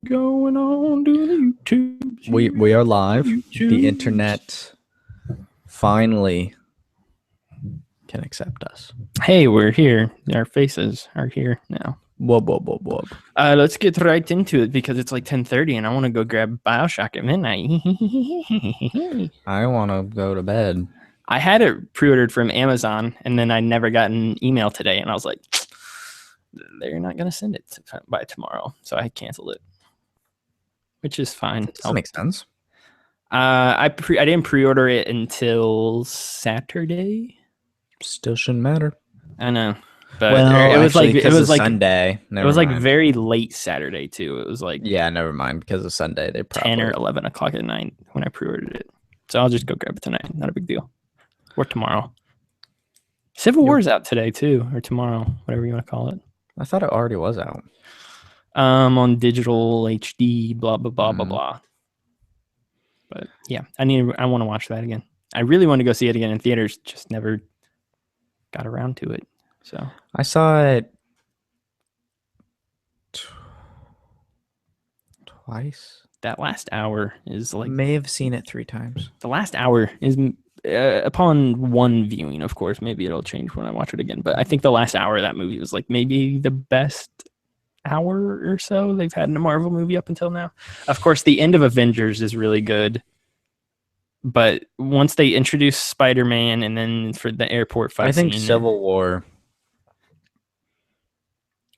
Going on to the YouTube. We are live. The internet finally can accept us. Hey, we're here. Our faces are here now. Whoop, whoop, whoop, whoop. Let's get right into it because it's like 10:30 and I want to go grab BioShock at midnight. I want to go to bed. I had it pre-ordered from Amazon and then I never got an email today and I was like, they're not going to send it by tomorrow. So I canceled it, which is fine. That makes sense. I didn't pre-order it until Saturday. Still shouldn't matter. I know. But it was like Sunday. It was like very late Saturday too. It was like never mind, because of Sunday. They probably 10 or 11 o'clock at night when I pre-ordered it. So I'll just go grab it tonight. Not a big deal. Or tomorrow. Civil War is out today too, or tomorrow, whatever you want to call it. I thought it already was out. On digital HD, blah blah blah blah blah. But yeah, I want to watch that again. I really want to go see it again in theaters. Just never got around to it. So I saw it twice. That last hour is like... May have seen it 3 times. The last hour is, upon one viewing, of course, maybe it'll change when I watch it again. But I think the last hour of that movie was like maybe the best hour or so they've had in a Marvel movie up until now. Of course, the end of Avengers is really good. But once they introduce Spider-Man and then for the airport fight, I think Civil War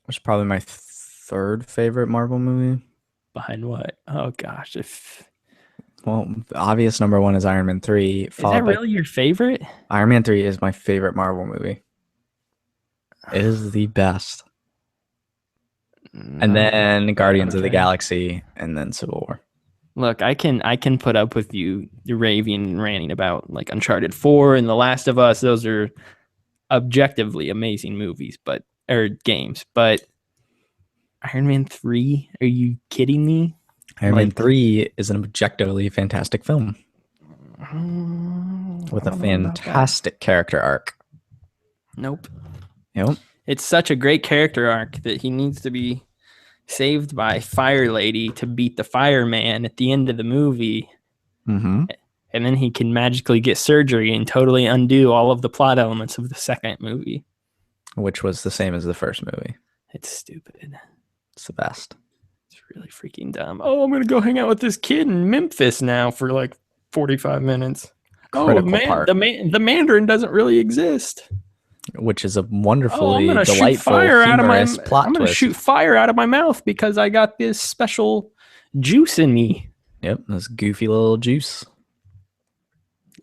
was probably my 3rd favorite Marvel movie. Behind what? Oh gosh. Well, obvious number 1 is Iron Man 3. Is that really your favorite? Iron Man 3 is my favorite Marvel movie. It is the best. And then Guardians of the Galaxy, and then Civil War. Look, I can put up with you raving and ranting about like Uncharted 4 and The Last of Us. Those are objectively amazing movies, or games. But Iron Man 3? Are you kidding me? Iron Man 3 is an objectively fantastic film with a fantastic character arc. Nope. Yep. It's such a great character arc that he needs to be saved by Fire Lady to beat the fireman at the end of the movie. Mm-hmm. And then he can magically get surgery and totally undo all of the plot elements of the second movie. Which was the same as the first movie. It's stupid. It's the best. It's really freaking dumb. Oh, I'm going to go hang out with this kid in Memphis now for like 45 minutes. The Mandarin doesn't really exist. Which is a wonderfully delightful, humorous plot twist. I'm going to shoot fire out of my mouth because I got this special juice in me. Yep, this goofy little juice.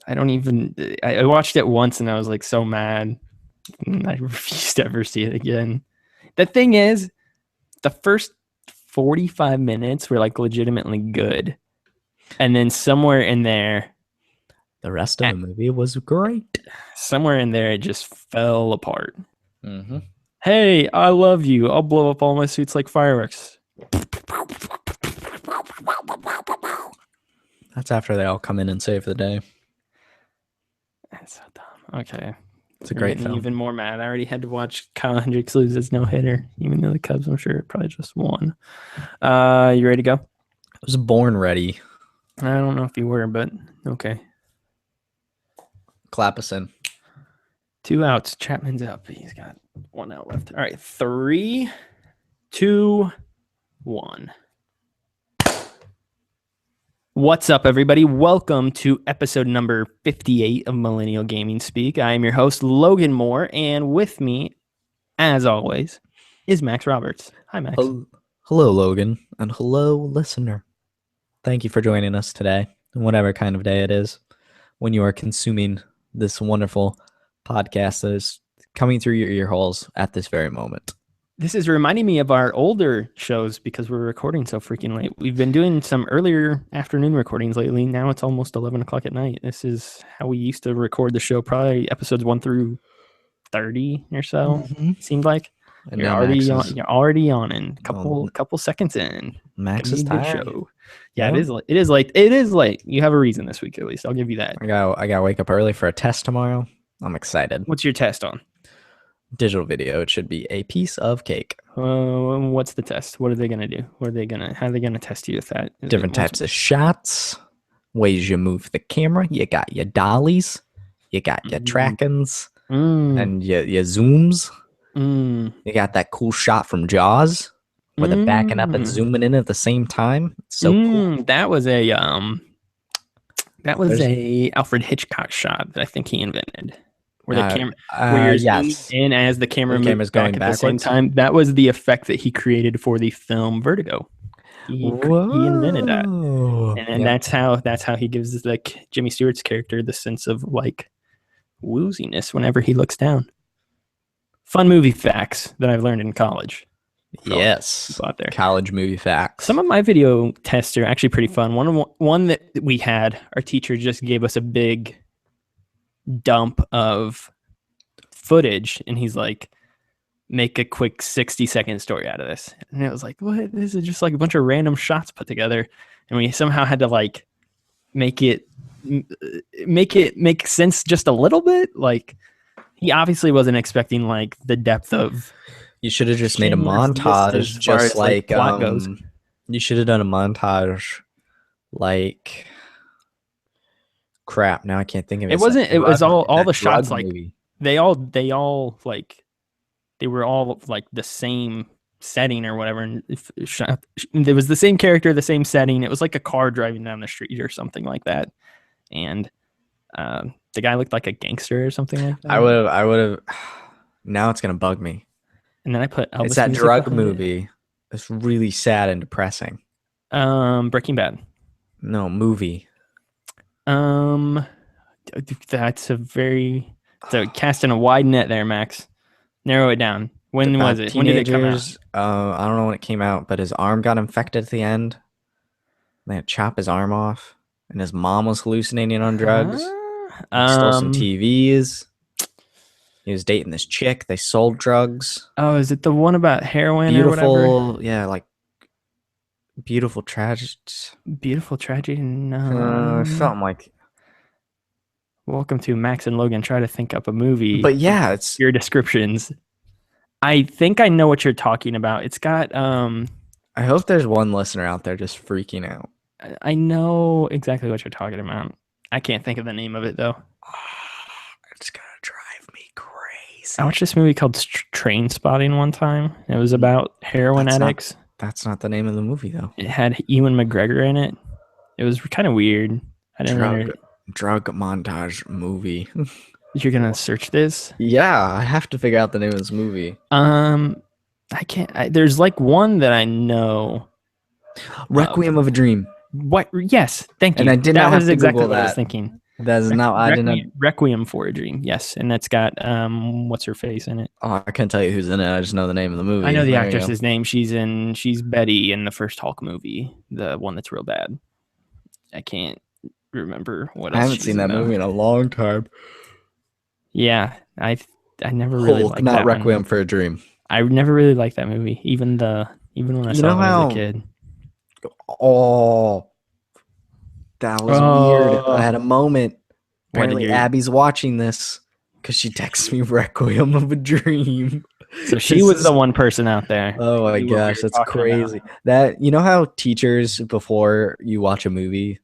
I watched it once and I was like so mad. And I refused to ever see it again. The thing is, the first 45 minutes were like legitimately good. And then somewhere in there, the rest of the movie was great. Somewhere in there, it just fell apart. Mm-hmm. Hey, I love you. I'll blow up all my suits like fireworks. That's after they all come in and save the day. That's so dumb. Okay. It's a great film. Even more mad. I already had to watch Kyle Hendricks lose his no-hitter, even though the Cubs, I'm sure, probably just won. You ready to go? I was born ready. I don't know if you were, but okay. Clap us in. 2 outs. Chapman's up. He's got 1 out left. All right. 3, 2, 1. What's up, everybody? Welcome to episode number 58 of Millennial Gaming Speak. I am your host, Logan Moore, and with me, as always, is Max Roberts. Hi, Max. Hello, Logan, and hello, listener. Thank you for joining us today, whatever kind of day it is, when you are consuming this wonderful podcast that is coming through your ear holes at this very moment. This is reminding me of our older shows because we're recording so freaking late. We've been doing some earlier afternoon recordings lately. Now it's almost 11 o'clock at night. This is how we used to record the show, probably episodes 1 through 30 or so, seemed like. And you're already on in couple seconds in. Max is tired. Show. Yeah, it is late. It is late. You have a reason this week, at least. I'll give you that. I gotta wake up early for a test tomorrow. I'm excited. What's your test on? Digital video. It should be a piece of cake. What's the test? What are they gonna do? How are they gonna test you with that? Different types of shots, ways you move the camera. You got your dollies, you got your Mm, trackings, mm, and your zooms. mm, You got that cool shot from Jaws where they're backing up and mm, zooming in at the same time. It's so cool. that was There's a Alfred Hitchcock shot that I think he invented, where the camera where you're zooming yes. in as the The camera moves camera's going back at the same backwards. time. That was the effect that he created for the film Vertigo. He invented that, Whoa. and Yep. that's how he gives like Jimmy Stewart's character the sense of like wooziness whenever he looks down. Fun movie facts that I've learned in college. For all Yes. people out there. College movie facts. Some of my video tests are actually pretty fun. One that we had, our teacher just gave us a big dump of footage, and he's like, make a quick 60-second story out of this. And it was like, what? This is just like a bunch of random shots put together, and we somehow had to like make it make sense just a little bit. Like, he obviously wasn't expecting like the depth of You should have just made a Schindler's List montage, as far just as like like plot goes. you should have done a montage, like crap. Now I can't think of it. It wasn't. It was all That the drug shots like movie. they all like they were all like the same setting or whatever, and there was the same character, the same setting. It was like a car driving down the street or something like that, and the guy looked like a gangster or something like that. I would have. Now it's gonna bug me. And then I put Elvis It's that music drug behind it. movie. It's really sad and depressing. Breaking Bad. No movie. Um, that's a very casting a wide net there, Max. Narrow it down. When was it? When did it come out? Teenagers. I don't know when it came out, but his arm got infected at the end. They had to chop his arm off, and his mom was hallucinating on drugs. He stole some TVs. He was dating this chick. They sold drugs. Oh, is it the one about heroin or whatever? Beautiful, yeah, like beautiful tragedy. Beautiful tragedy? No. Something like. Welcome to Max and Logan. Try to think up a movie. But yeah, it's your descriptions. I think I know what you're talking about. It's got I hope there's one listener out there just freaking out. I know exactly what you're talking about. I can't think of the name of it though. It's gonna drive me crazy. I watched this movie called Train Spotting one time. It was about heroin addicts. That's not the name of the movie though. It had Ewan McGregor in it. It was kind of weird. I didn't drug montage movie. You're gonna search this? Yeah, I have to figure out the name of this movie. I can't. There's like one that I know. Requiem of a Dream. What? Yes, thank you. And I did not have to exactly Google what I was that. thinking. That is not. I didn't. Requiem for a Dream. Yes, and that's got what's her face in it? Oh, I can't tell you who's in it. I just know the name of the movie. I know the actress's name. She's Betty in the first Hulk movie, the one that's real bad. I can't remember what else. I haven't seen that movie in a long time. Yeah, I never really liked not that Requiem one. for a Dream. I never really liked that movie, even when I saw it as a kid. Oh, that was weird. I had a moment. Apparently, Abby's watching this because she texts me Requiem of a Dream. So she was the one person out there. Oh my gosh, that's crazy. That, you know how teachers, before you watch a movie,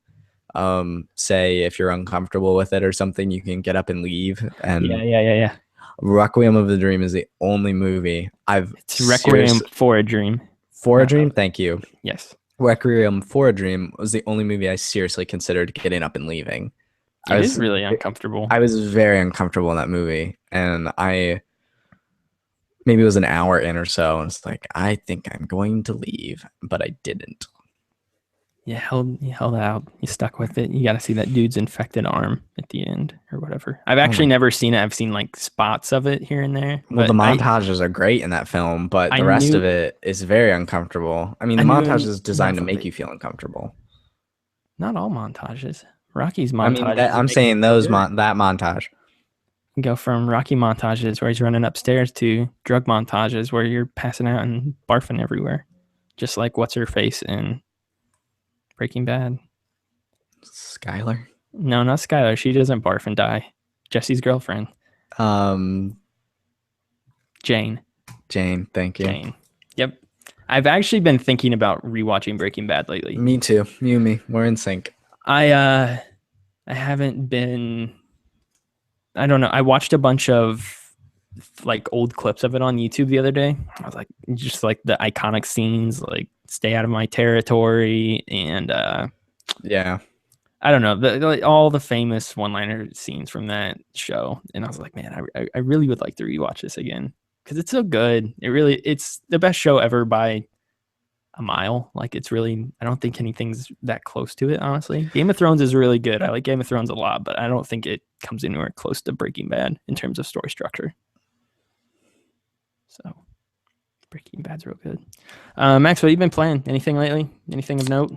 say if you're uncomfortable with it or something, you can get up and leave. And yeah. Requiem of a Dream is the only movie It's Requiem for a Dream. For a Dream? Thank you. Yes. Requiem for a Dream was the only movie I seriously considered getting up and leaving. It was really uncomfortable. I was very uncomfortable in that movie, and maybe it was an hour in or so, and it's like, I think I'm going to leave, but I didn't. You held out. You stuck with it. You got to see that dude's infected arm at the end or whatever. I've actually never seen it. I've seen like spots of it here and there. Well, the montages are great in that film, but the rest of it is very uncomfortable. I mean, the montage is designed to make you feel uncomfortable. Not all montages. Rocky's montage. I mean, I'm saying that montage. You go from Rocky montages where he's running upstairs to drug montages where you're passing out and barfing everywhere, just like what's her face in Breaking Bad. Skylar? No, not Skylar. She doesn't barf and die. Jesse's girlfriend. Jane. Jane, thank you. Jane. Yep. I've actually been thinking about rewatching Breaking Bad lately. Me too. You and me, we're in sync. I haven't been. I don't know. I watched a bunch of like old clips of it on YouTube the other day. I was like, just like the iconic scenes, like "Stay out of my territory," and Yeah. I don't know, like, all the famous one-liner scenes from that show. And I was like, man, I really would like to rewatch this again because it's so good. It's the best show ever by a mile. Like it's really, I don't think anything's that close to it, honestly. Game of Thrones is really good. I like Game of Thrones a lot, but I don't think it comes anywhere close to Breaking Bad in terms of story structure. So Breaking Bad's real good. Max, what have you been playing? Anything lately? Anything of note?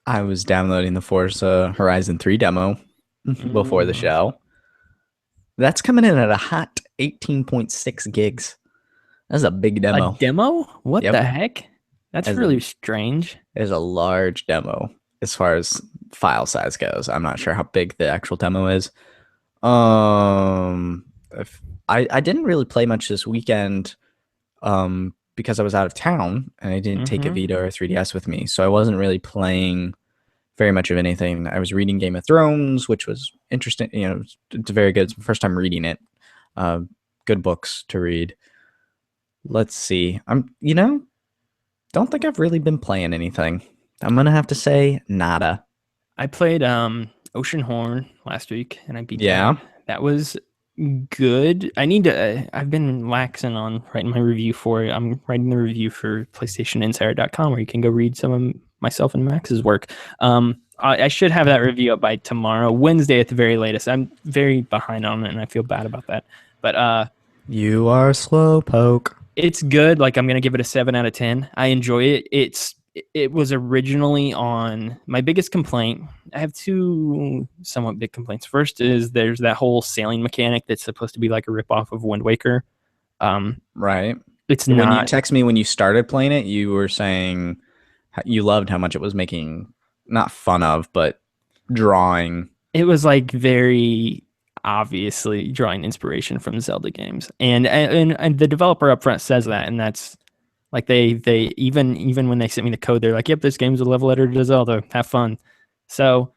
I was downloading the Forza Horizon 3 demo before the show. That's coming in at a hot 18.6 gigs. That's a big demo. A demo? What Yep. the heck? That's really strange. It's a large demo as far as file size goes. I'm not sure how big the actual demo is. I didn't really play much this weekend because I was out of town and I didn't take a Vita or 3DS with me. So I wasn't really playing very much of anything. I was reading Game of Thrones, which was interesting. You know, it's very good. It's my first time reading it. Good books to read. Let's see. Don't think I've really been playing anything. I'm going to have to say nada. I played Ocean Horn last week and I beat that. That was good. I need to I've been laxing on writing my review for it. I'm writing the review for PlayStationInsider.com where you can go read some of myself and Max's work. I should have that review up by tomorrow, Wednesday at the very latest. I'm very behind on it and I feel bad about that. But you are slowpoke. It's good. Like I'm gonna give it a 7 out of 10. I enjoy it. It was originally on my biggest complaint. I have two somewhat big complaints. First is there's that whole sailing mechanic that's supposed to be like a ripoff of Wind Waker. Right. It's when not. When you text me when you started playing it, you were saying you loved how much it was making, not fun of, but drawing. It was like very obviously drawing inspiration from Zelda games, and the developer up front says that, and that's like they even when they sent me the code, they're like, "Yep, this game's a love letter to Zelda. Have fun." So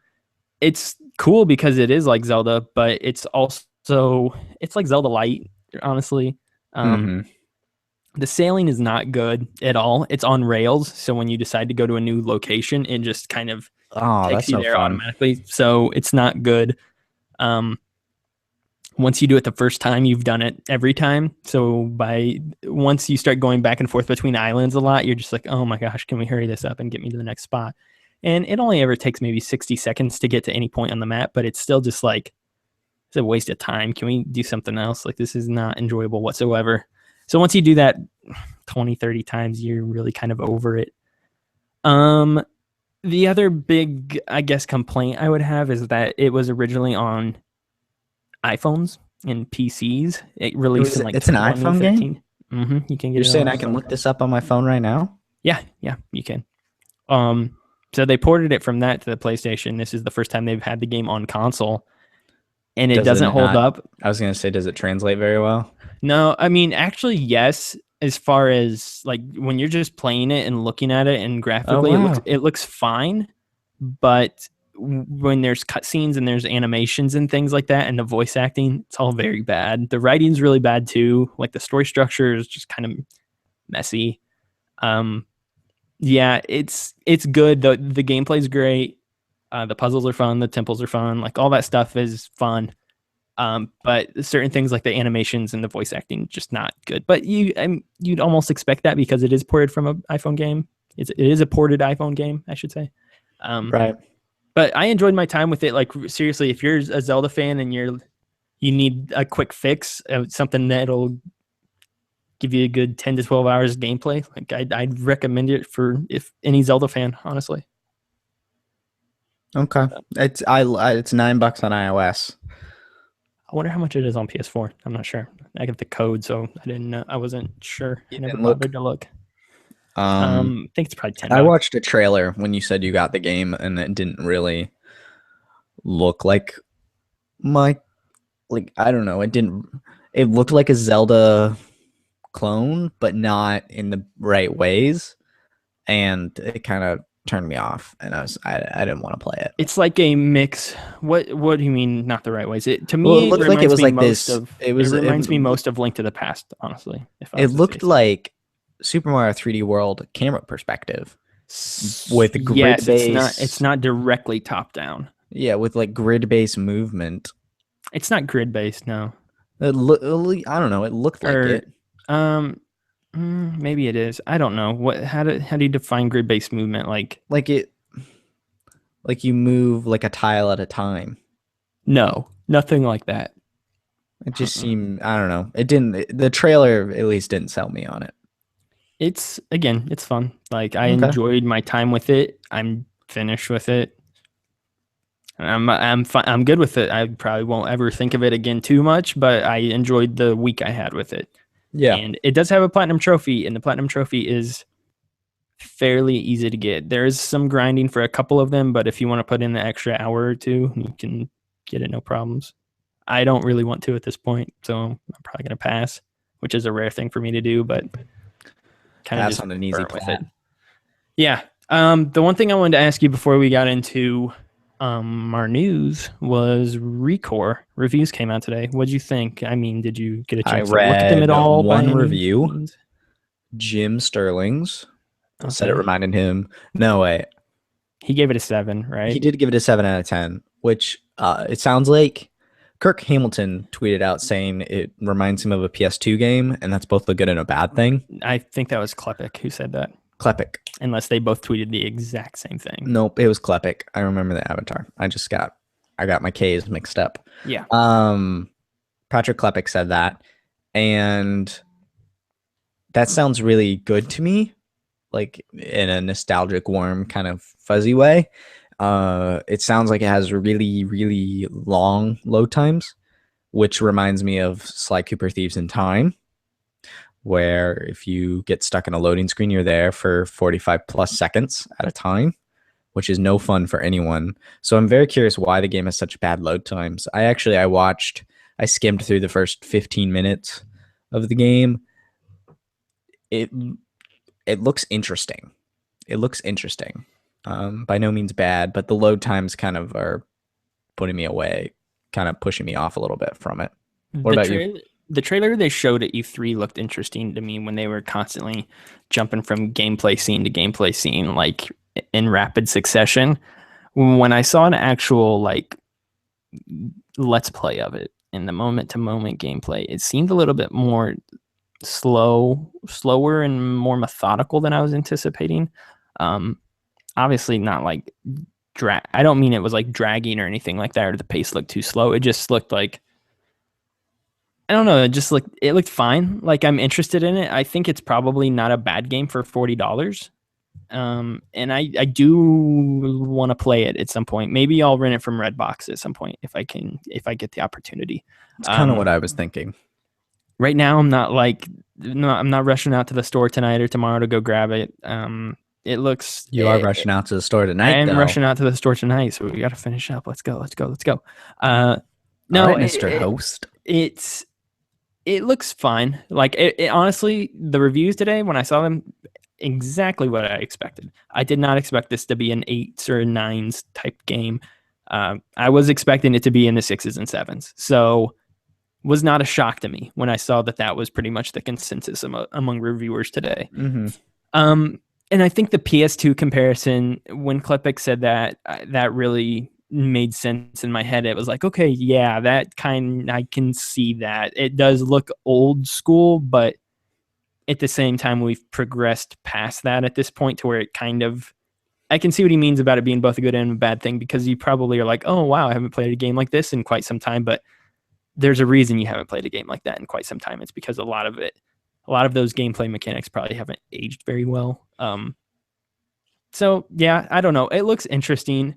it's cool because it is like Zelda, but it's like Zelda Light, honestly. The sailing is not good at all. It's on rails, so when you decide to go to a new location, it just kind of takes you there automatically. So it's not good. Once you do it the first time, you've done it every time. So once you start going back and forth between islands a lot, you're just like, oh my gosh, can we hurry this up and get me to the next spot? And it only ever takes maybe 60 seconds to get to any point on the map, but it's still just like, it's a waste of time. Can we do something else? Like this is not enjoyable whatsoever. So once you do that 20, 30 times, you're really kind of over it. The other big, I guess, complaint I would have is that it was originally on iPhones and PCs. It released in like it's an iPhone game. You can get. You're saying I can look this up on my phone right now? Yeah, you can. So they ported it from that to the PlayStation. This is the first time they've had the game on console, and it doesn't hold up. I was gonna say, does it translate very well? No, I mean actually yes. As far as like when you're just playing it and looking at it and graphically, it looks fine, but when there's cutscenes and there's animations and things like that and the voice acting, it's all very bad. The writing's really bad too. Like the story structure is just kind of messy. Yeah, it's good. The gameplay's great. The puzzles are fun. The temples are fun. Like all that stuff is fun. But certain things like the animations and the voice acting just not good. But you'd almost expect that because it is ported from an iPhone game. It is a ported iPhone game, I should say. Right. But I enjoyed my time with it. Like seriously, if you're a Zelda fan and you need a quick fix, something that'll give you a good 10 to 12 hours of gameplay, like I'd recommend it for if any Zelda fan, honestly. Okay, it's $9 on iOS. I wonder how much it is on PS4. I'm not sure. I got the code, so I didn't know. I wasn't sure. I never bothered to look. I think it's probably $10. I watched a trailer when you said you got the game, and it didn't really look like I don't know. It didn't. It looked like a Zelda clone, but not in the right ways, and it kind of turned me off, and I didn't want to play it. It's like a mix. What do you mean not the right ways? It to Well, it me looked like it reminds was me like most this. of it reminds me most of Link to the Past, honestly, if I It was to say looked so. like Super Mario 3D World camera perspective with grid Yes, it's base. not directly top down. Yeah, with like grid based movement. It's not grid based, no. I don't know. It looked like Or it. um maybe it is. I don't know. How do you define grid based movement? Like it, like you move like a tile at a time. No, nothing like that. It just Uh-uh. seemed, I don't know. It didn't, the trailer at least didn't sell me on it. It's again, it's fun. Like I Okay. enjoyed my time with it. I'm finished with it. I'm good with it. I probably won't ever think of it again too much, but I enjoyed the week I had with it. Yeah. And it does have a platinum trophy, and the platinum trophy is fairly easy to get. There is some grinding for a couple of them, but if you want to put in the extra hour or two, you can get it no problems. I don't really want to at this point, so I'm probably gonna pass, which is a rare thing for me to do, but kind of Pass just on an easy burn with it. plat. Yeah. The one thing I wanted to ask you before we got into our news was Recore reviews came out today. What'd you think? I mean, did you get a I chance to look at them at read all by one any review, means? Jim Sterling's, said it Okay. reminded him. No, wait. He gave it a 7, He right? did give it a 7 out of 10, which it sounds like Kirk Hamilton tweeted out saying it reminds him of a PS2 game, and that's both a good and a bad thing. I think that was Klepek who said that, Klepek. unless they both tweeted the exact same thing. Nope, it was Klepek. I remember the avatar. I got my K's mixed up. Yeah. Patrick Klepek said that, and that sounds really good to me, like in a nostalgic, warm, kind of fuzzy way. It sounds like it has really, really long load times, which reminds me of Sly Cooper Thieves in Time, where if you get stuck in a loading screen, you're there for 45 plus seconds at a time, which is no fun for anyone. So I'm very curious why the game has such bad load times. I skimmed through the first 15 minutes of the game. It it looks interesting. It looks interesting. By no means bad, but the load times kind of are putting me away, kind of pushing me off a little bit from it. What about you? The trailer they showed at E3 looked interesting to me when they were constantly jumping from gameplay scene to gameplay scene, like in rapid succession. When I saw an actual like let's play of it in the moment to moment gameplay, it seemed a little bit more slower and more methodical than I was anticipating. Obviously not like I don't mean it was like dragging or anything like that, or the pace looked too slow. It just looked like, I don't know, it looked fine. Like I'm interested in it. I think it's probably not a bad game for $40. And I do want to play it at some point. Maybe I'll rent it from Redbox at some point if I get the opportunity. It's kind of what I was thinking. Right now I'm not rushing out to the store tonight or tomorrow to go grab it. It looks You are rushing out to the store I tonight, am though. rushing out to the store tonight, so we got to finish up. Let's go. No, All right, Mr. Host. it looks fine. Like honestly, the reviews today when I saw them, exactly what I expected. I did not expect this to be an 8s or 9s type game. I was expecting it to be in the 6s and 7s. So was not a shock to me when I saw that was pretty much the consensus among reviewers today. Mm-hmm. And I think the PS2 comparison, when Klepek said that, that really made sense in my head. It was like, okay, yeah, I can see that. It does look old school, but at the same time, we've progressed past that at this point to where it kind of, I can see what he means about it being both a good and a bad thing, because you probably are like, oh, wow, I haven't played a game like this in quite some time, but there's a reason you haven't played a game like that in quite some time. It's because a lot of those gameplay mechanics probably haven't aged very well. So yeah, I don't know. It looks interesting.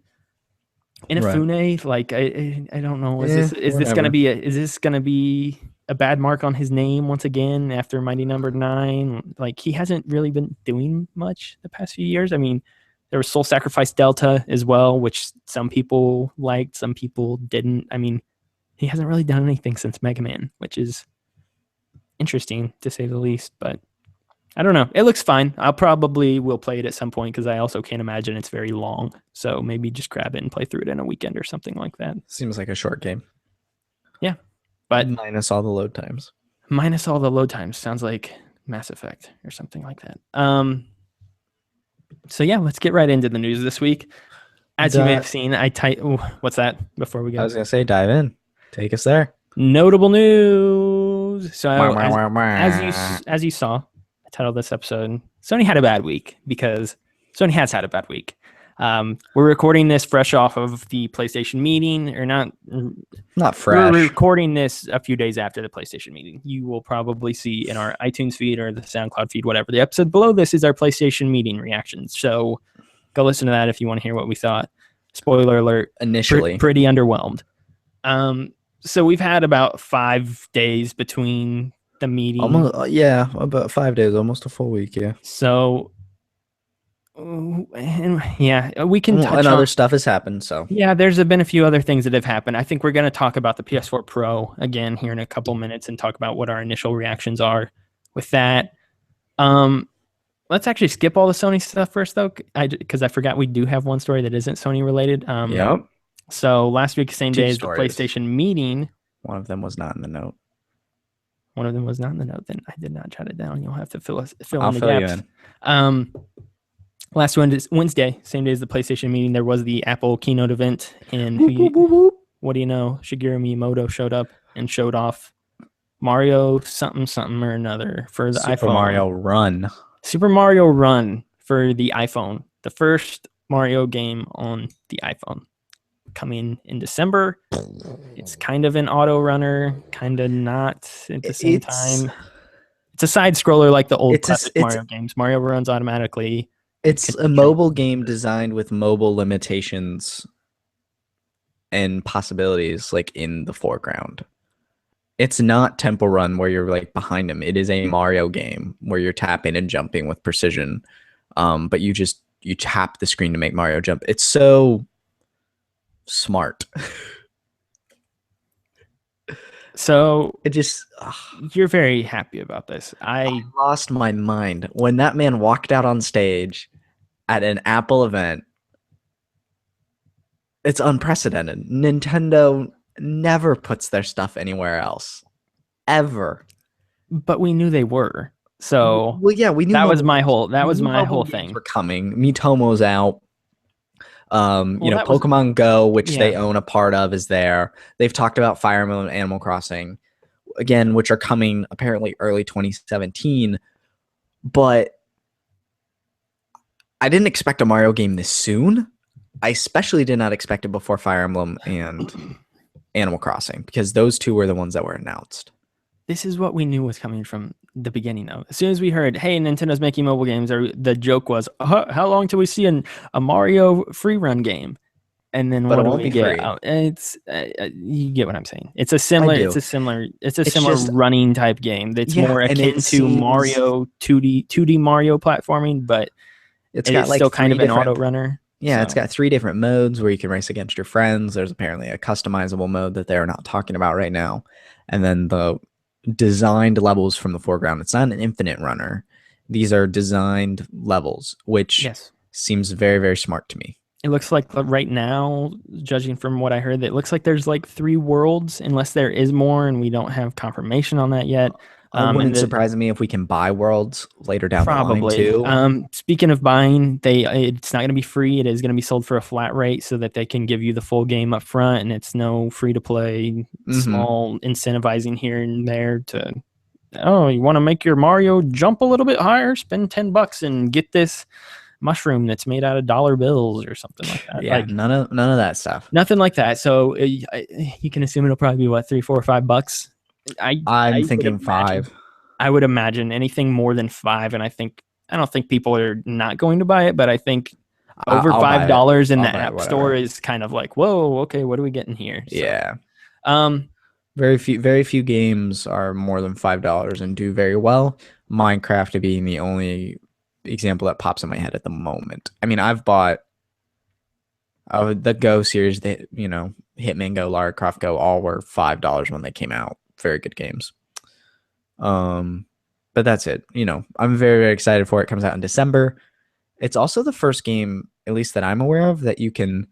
Inafune, like I don't know. Is this gonna be a bad mark on his name once again after Mighty Number 9? Like he hasn't really been doing much the past few years. I mean, there was Soul Sacrifice Delta as well, which some people liked, some people didn't. I mean, he hasn't really done anything since Mega Man, which is interesting to say the least. But I don't know. It looks fine. I'll probably will play it at some point because I also can't imagine it's very long. So maybe just grab it and play through it in a weekend or something like that. Seems like a short game. Yeah. But minus all the load times. minus all the load times sounds like Mass Effect or something like that. So yeah, let's get right into the news this week. As you may have seen, what's that before we I go? was gonna say dive in. Take us there. Notable news. So Wah. as you saw, I titled this episode Sony had a bad week because Sony has had a bad week. We're recording this fresh off of the PlayStation meeting, or not fresh. We're recording this a few days after the PlayStation meeting. You will probably see in our iTunes feed or the SoundCloud feed, whatever. The episode below this is our PlayStation meeting reactions. So go listen to that if you want to hear what we thought. Spoiler alert. Initially. Pretty underwhelmed. So we've had about 5 days between the meeting. Almost, about 5 days, almost a full week, yeah. So, yeah, we can touch and on other stuff has happened, so. Yeah, there's been a few other things that have happened. I think we're going to talk about the PS4 Pro again here in a couple minutes and talk about what our initial reactions are with that. Let's actually skip all the Sony stuff first, though, because I forgot we do have one story that isn't Sony related. Yep. So last week, same day as the stories. PlayStation meeting. One of them was not in the note. One of them was not in the note. Then I did not jot it down. You'll have to fill in the fill gaps. You in. Last Wednesday, same day as the PlayStation meeting, there was the Apple keynote event, and what do you know? Shigeru Miyamoto showed up and showed off Mario something or another for the iPhone. Super Mario Run for the iPhone. The first Mario game on the iPhone. Coming in December. It's kind of an auto runner, kind of not at the same time. It's a side scroller like the old classic Mario games. Mario runs automatically. It's a mobile game designed with mobile limitations and possibilities like in the foreground. It's not Temple Run where you're like behind him. It is a Mario game where you're tapping and jumping with precision. But you tap the screen to make Mario jump. It's so smart. So it just you're very happy about this. I lost my mind when that man walked out on stage at an Apple event. It's unprecedented. Nintendo never puts their stuff anywhere else, ever. But we knew they were. So well, yeah, we knew that was my whole thing. Were coming. Miitomo's out. Pokemon Go, which they own a part of, is there. They've talked about Fire Emblem and Animal Crossing, again, which are coming apparently early 2017. But I didn't expect a Mario game this soon. I especially did not expect it before Fire Emblem and Animal Crossing, because those two were the ones that were announced. This is what we knew was coming from the beginning, though. As soon as we heard, hey, Nintendo's making mobile games, the joke was, how long till we see a Mario free run game? And then what do we get? It's you get what I'm saying. It's a similar running type game. That's more akin to Mario 2D Mario platforming, but it's got like still kind of an auto runner. Yeah, It's got 3 different modes where you can race against your friends. There's apparently a customizable mode that they're not talking about right now, and then the designed levels from the foreground. It's not an infinite runner. These are designed levels, which seems very, very smart to me. It looks like right now, judging from what I heard, it looks like there's like 3 worlds, unless there is more, and we don't have confirmation on that yet. It wouldn't surprise me if we can buy worlds later down the line too. Speaking of buying, it's not going to be free. It is going to be sold for a flat rate so that they can give you the full game up front, and it's no free to play, small incentivizing here and there to, you want to make your Mario jump a little bit higher? Spend $10 and get this mushroom that's made out of dollar bills or something like that. Yeah, none of that stuff. Nothing like that. So you can assume it'll probably be what, $3, $4, $5. I'm thinking 5. I would imagine anything more than 5, and I don't think people are not going to buy it, but I think over $5 in the App Store is kind of like, whoa, okay, what are we getting here? So, yeah. Very few games are more than $5 and do very well. Minecraft being the only example that pops in my head at the moment. I mean, I've bought the Go series, Hitman Go, Lara Croft Go, all were $5 when they came out. Very good games. But that's it. I'm very, very excited for it. It comes out in December. It's also the first game, at least that I'm aware of, that you can.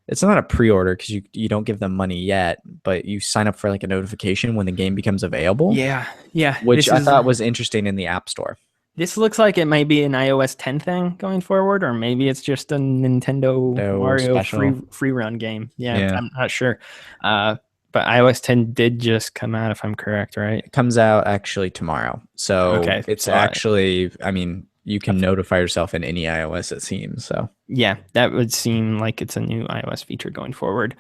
It's not a pre-order because you don't give them money yet, but you sign up for like a notification when the game becomes available, Yeah, yeah. which I thought was interesting in the App Store. This looks like it might be an iOS 10 thing going forward, or maybe it's just a Nintendo So Mario special. free run game. Yeah, Yeah. I'm not sure. But iOS 10 did just come out, if I'm correct, right? It comes out actually tomorrow. So Okay, it's so actually, I mean, you can notify yourself in any iOS, it seems. So yeah, that would seem like it's a new iOS feature going forward.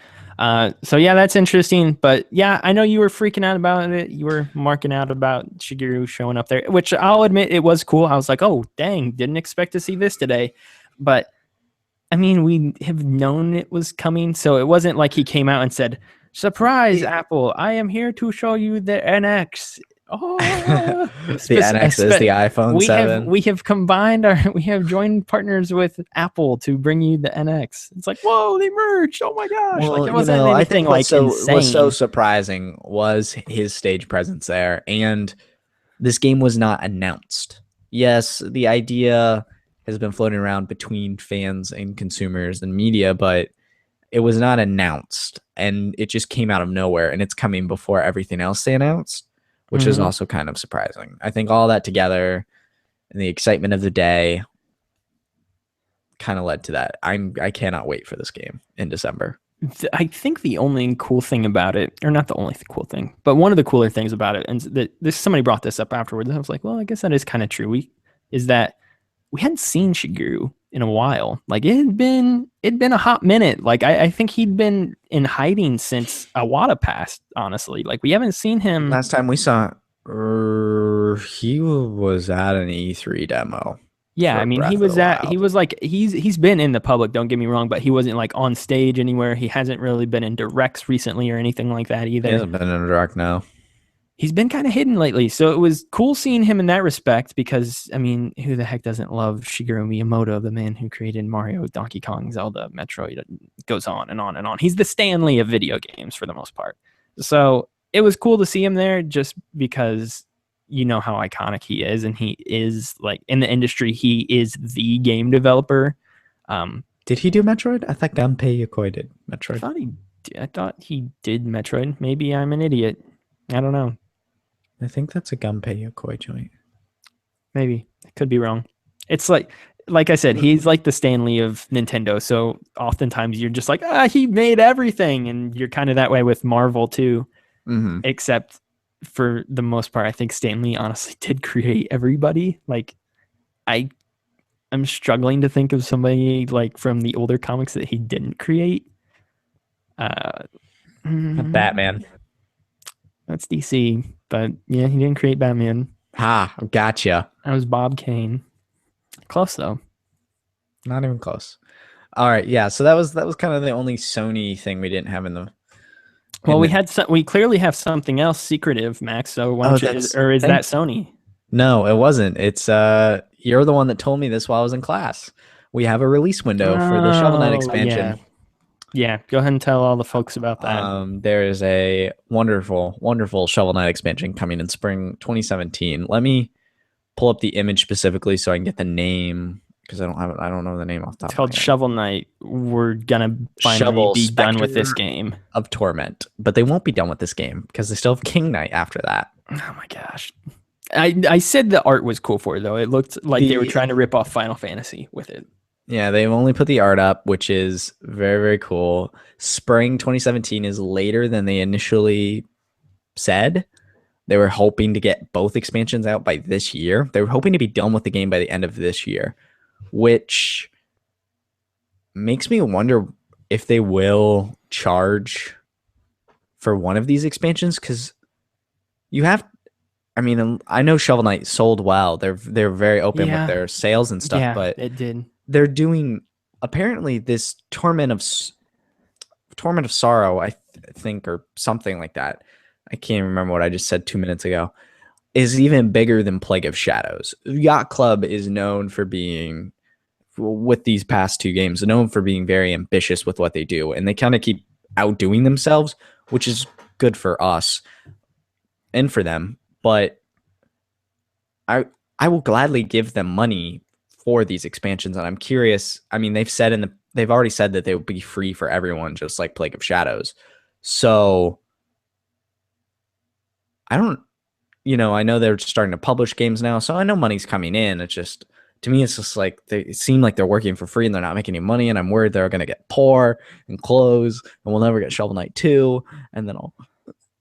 So yeah, that's interesting. But yeah, I know you were freaking out about it. You were marking out about Shigeru showing up there, which I'll admit it was cool. I was like, oh dang, didn't expect to see this today. But I mean, we have known it was coming, so it wasn't like he came out and said, "Surprise, Apple! I am here to show you the NX." Oh, the NX is the iPhone 7. we have combined we have joined partners with Apple to bring you the NX. It's like, whoa, they merged! Oh my gosh! Well, Like it wasn't I anything think like insane. was so surprising was his stage presence there, and this game was not announced. Yes, the idea has been floating around between fans and consumers and media, but it was not announced, and it just came out of nowhere, and it's coming before everything else they announced, which is also kind of surprising. I think all that together and the excitement of the day kind of led to that. I cannot wait for this game in December. I think the only cool thing about it, or not the only cool thing, but one of the cooler things about it, and that this somebody brought this up afterwards, and I was like, well, I guess that is kind of true. Is that we hadn't seen Shigeru in a while. Like it'd been a hot minute. Like I think he'd been in hiding since Awada passed, honestly. Like we haven't seen him. Last time we saw he was at an E3 demo. Yeah, I mean, he was like he's been in the public, don't get me wrong, but he wasn't like on stage anywhere. He hasn't really been in directs recently or anything like that either. He hasn't been in a direct now. He's been kind of hidden lately. So it was cool seeing him in that respect because, I mean, who the heck doesn't love Shigeru Miyamoto, the man who created Mario, Donkey Kong, Zelda, Metroid, goes on and on and on. He's the Stan Lee of video games for the most part. So it was cool to see him there just because you know how iconic he is. And he is like in the industry, he is the game developer. Did he do Metroid? I thought Gunpei Yokoi did Metroid. I thought he did Metroid. Maybe I'm an idiot. I don't know. I think that's a Gunpei Yokoi joint. Maybe. I could be wrong. It's like I said, he's like the Stan Lee of Nintendo. So oftentimes you're just like, he made everything. And you're kind of that way with Marvel too. Mm-hmm. Except for the most part, I think Stan Lee honestly did create everybody. Like I'm struggling to think of somebody like from the older comics that he didn't create. Batman. That's DC, but yeah, he didn't create Batman. Gotcha. That was Bob Kane. Close though. Not even close. All right, yeah. So that was kind of the only Sony thing we didn't have in the. Well, we clearly have something else secretive, Max. So why don't you? Or is that Sony? No, it wasn't. It's you're the one that told me this while I was in class. We have a release window for the Shovel Knight expansion. Yeah, go ahead and tell all the folks about that. There is a wonderful, wonderful Shovel Knight expansion coming in spring 2017. Let me pull up the image specifically so I can get the name because I don't know the name off the top. It's called Shovel Knight. We're gonna finally be done with this game of Torment, but they won't be done with this game because they still have King Knight after that. Oh my gosh. I said the art was cool for it though. It looked like they were trying to rip off Final Fantasy with it. Yeah, they've only put the art up, which is very, very cool. Spring 2017 is later than they initially said. They were hoping to get both expansions out by this year. They were hoping to be done with the game by the end of this year, which makes me wonder if they will charge for one of these expansions because you have. I mean, I know Shovel Knight sold well. They're very open with their sales and stuff, but it did. They're doing apparently this Torment of Sorrow, I think, or something like that. I can't remember what I just said 2 minutes ago. Is even bigger than Plague of Shadows. Yacht Club is known for being, with these past two games, known for being very ambitious with what they do, and they kind of keep outdoing themselves, which is good for us and for them. But I will gladly give them money for these expansions, and I'm curious. I mean, they've already said that they will be free for everyone, just like Plague of Shadows. So I don't, I know they're starting to publish games now, so I know money's coming in. It's just to me, it's just like they seem like they're working for free and they're not making any money, and I'm worried they're gonna get poor and close, and we'll never get Shovel Knight 2, and then I'll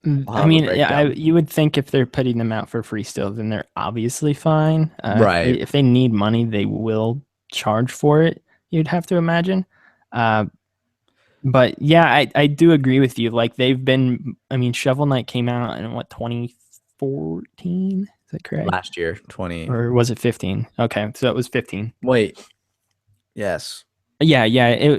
I have a mean, yeah, breakdown. you would think if they're putting them out for free still, then they're obviously fine. Right. If they need money, they will charge for it. You'd have to imagine. Uh, but yeah, I do agree with you. Like they've been. I mean, Shovel Knight came out in what 2014? Is that correct? Last year, 20. Or was it 15? Okay, so it was 15. Wait. Yes. Yeah, yeah.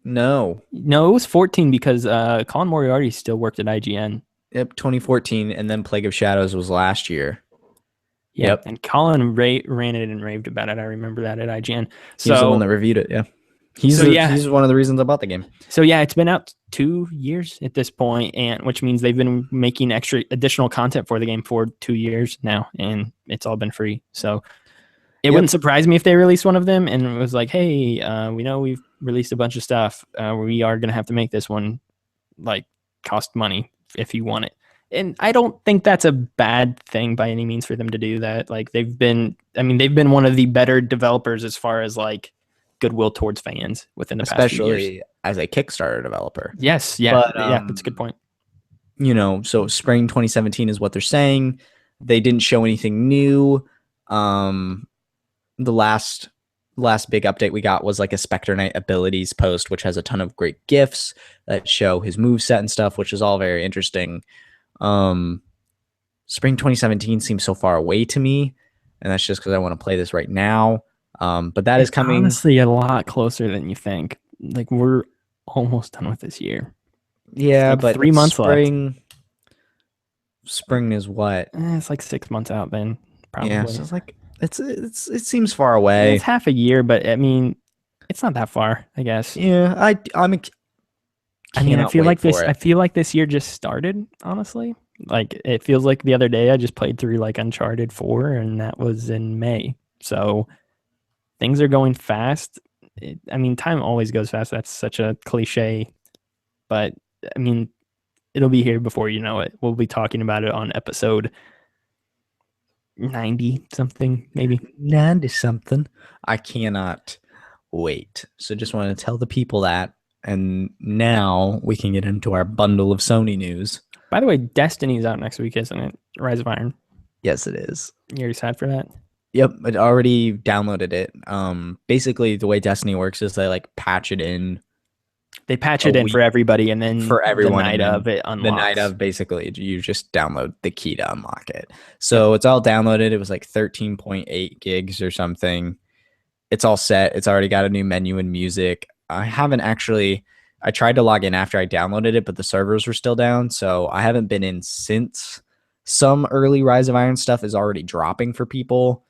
No. No, it was 14 because Colin Moriarty still worked at IGN. Yep, 2014, and then Plague of Shadows was last year. Yeah, Yep. and Colin ran it and raved about it. I remember that at IGN. He was the one So, that reviewed it. Yeah. yeah, He's one of the reasons I bought the game. so yeah, it's been out 2 years at this point, and which means they've been making additional content for the game for 2 years now, and it's all been free. So it wouldn't surprise me if they released one of them and it was like, hey, we know we've released a bunch of stuff. We are gonna have to make this one like cost money if you want it. And I don't think that's a bad thing by any means for them to do that. Like they've been one of the better developers as far as like goodwill towards fans within the past few years. Especially as a Kickstarter developer. Yes, yeah, But yeah, that's a good point. So spring 2017 is what they're saying. They didn't show anything new. The last big update we got was like a Spectre Knight abilities post, which has a ton of great gifs that show his moveset and stuff, which is all very interesting. Spring 2017 seems so far away to me, and that's just because I want to play this right now. But that is coming. Honestly, a lot closer than you think. Like we're almost done with this year. Yeah, like but 3 months left. Spring is what? It's like 6 months out then, probably. Yeah, so it's like it seems far away. It's half a year, but I mean, it's not that far, I guess. Yeah, I feel like this year just started, honestly. Like it feels like the other day I just played through like Uncharted 4 and that was in May. So things are going fast. Time always goes fast. That's such a cliche, but I mean, it'll be here before you know it. We'll be talking about it on episode 90 something, maybe 90 something. I cannot wait. So just want to tell the people that. And now we can get into our bundle of Sony news. By the way, Destiny's out next week, isn't it? Rise of Iron. Yes, it is. You're excited for that? Yep, I already downloaded it. Basically the way Destiny works is they like patch it in. They patch it in for everybody, and then for everyone, the night of it unlocks. The night of, basically, you just download the key to unlock it. So it's all downloaded. It was like 13.8 gigs or something. It's all set. It's already got a new menu and music. I tried to log in after I downloaded it, but the servers were still down. So I haven't been in since. Some early Rise of Iron stuff is already dropping for people,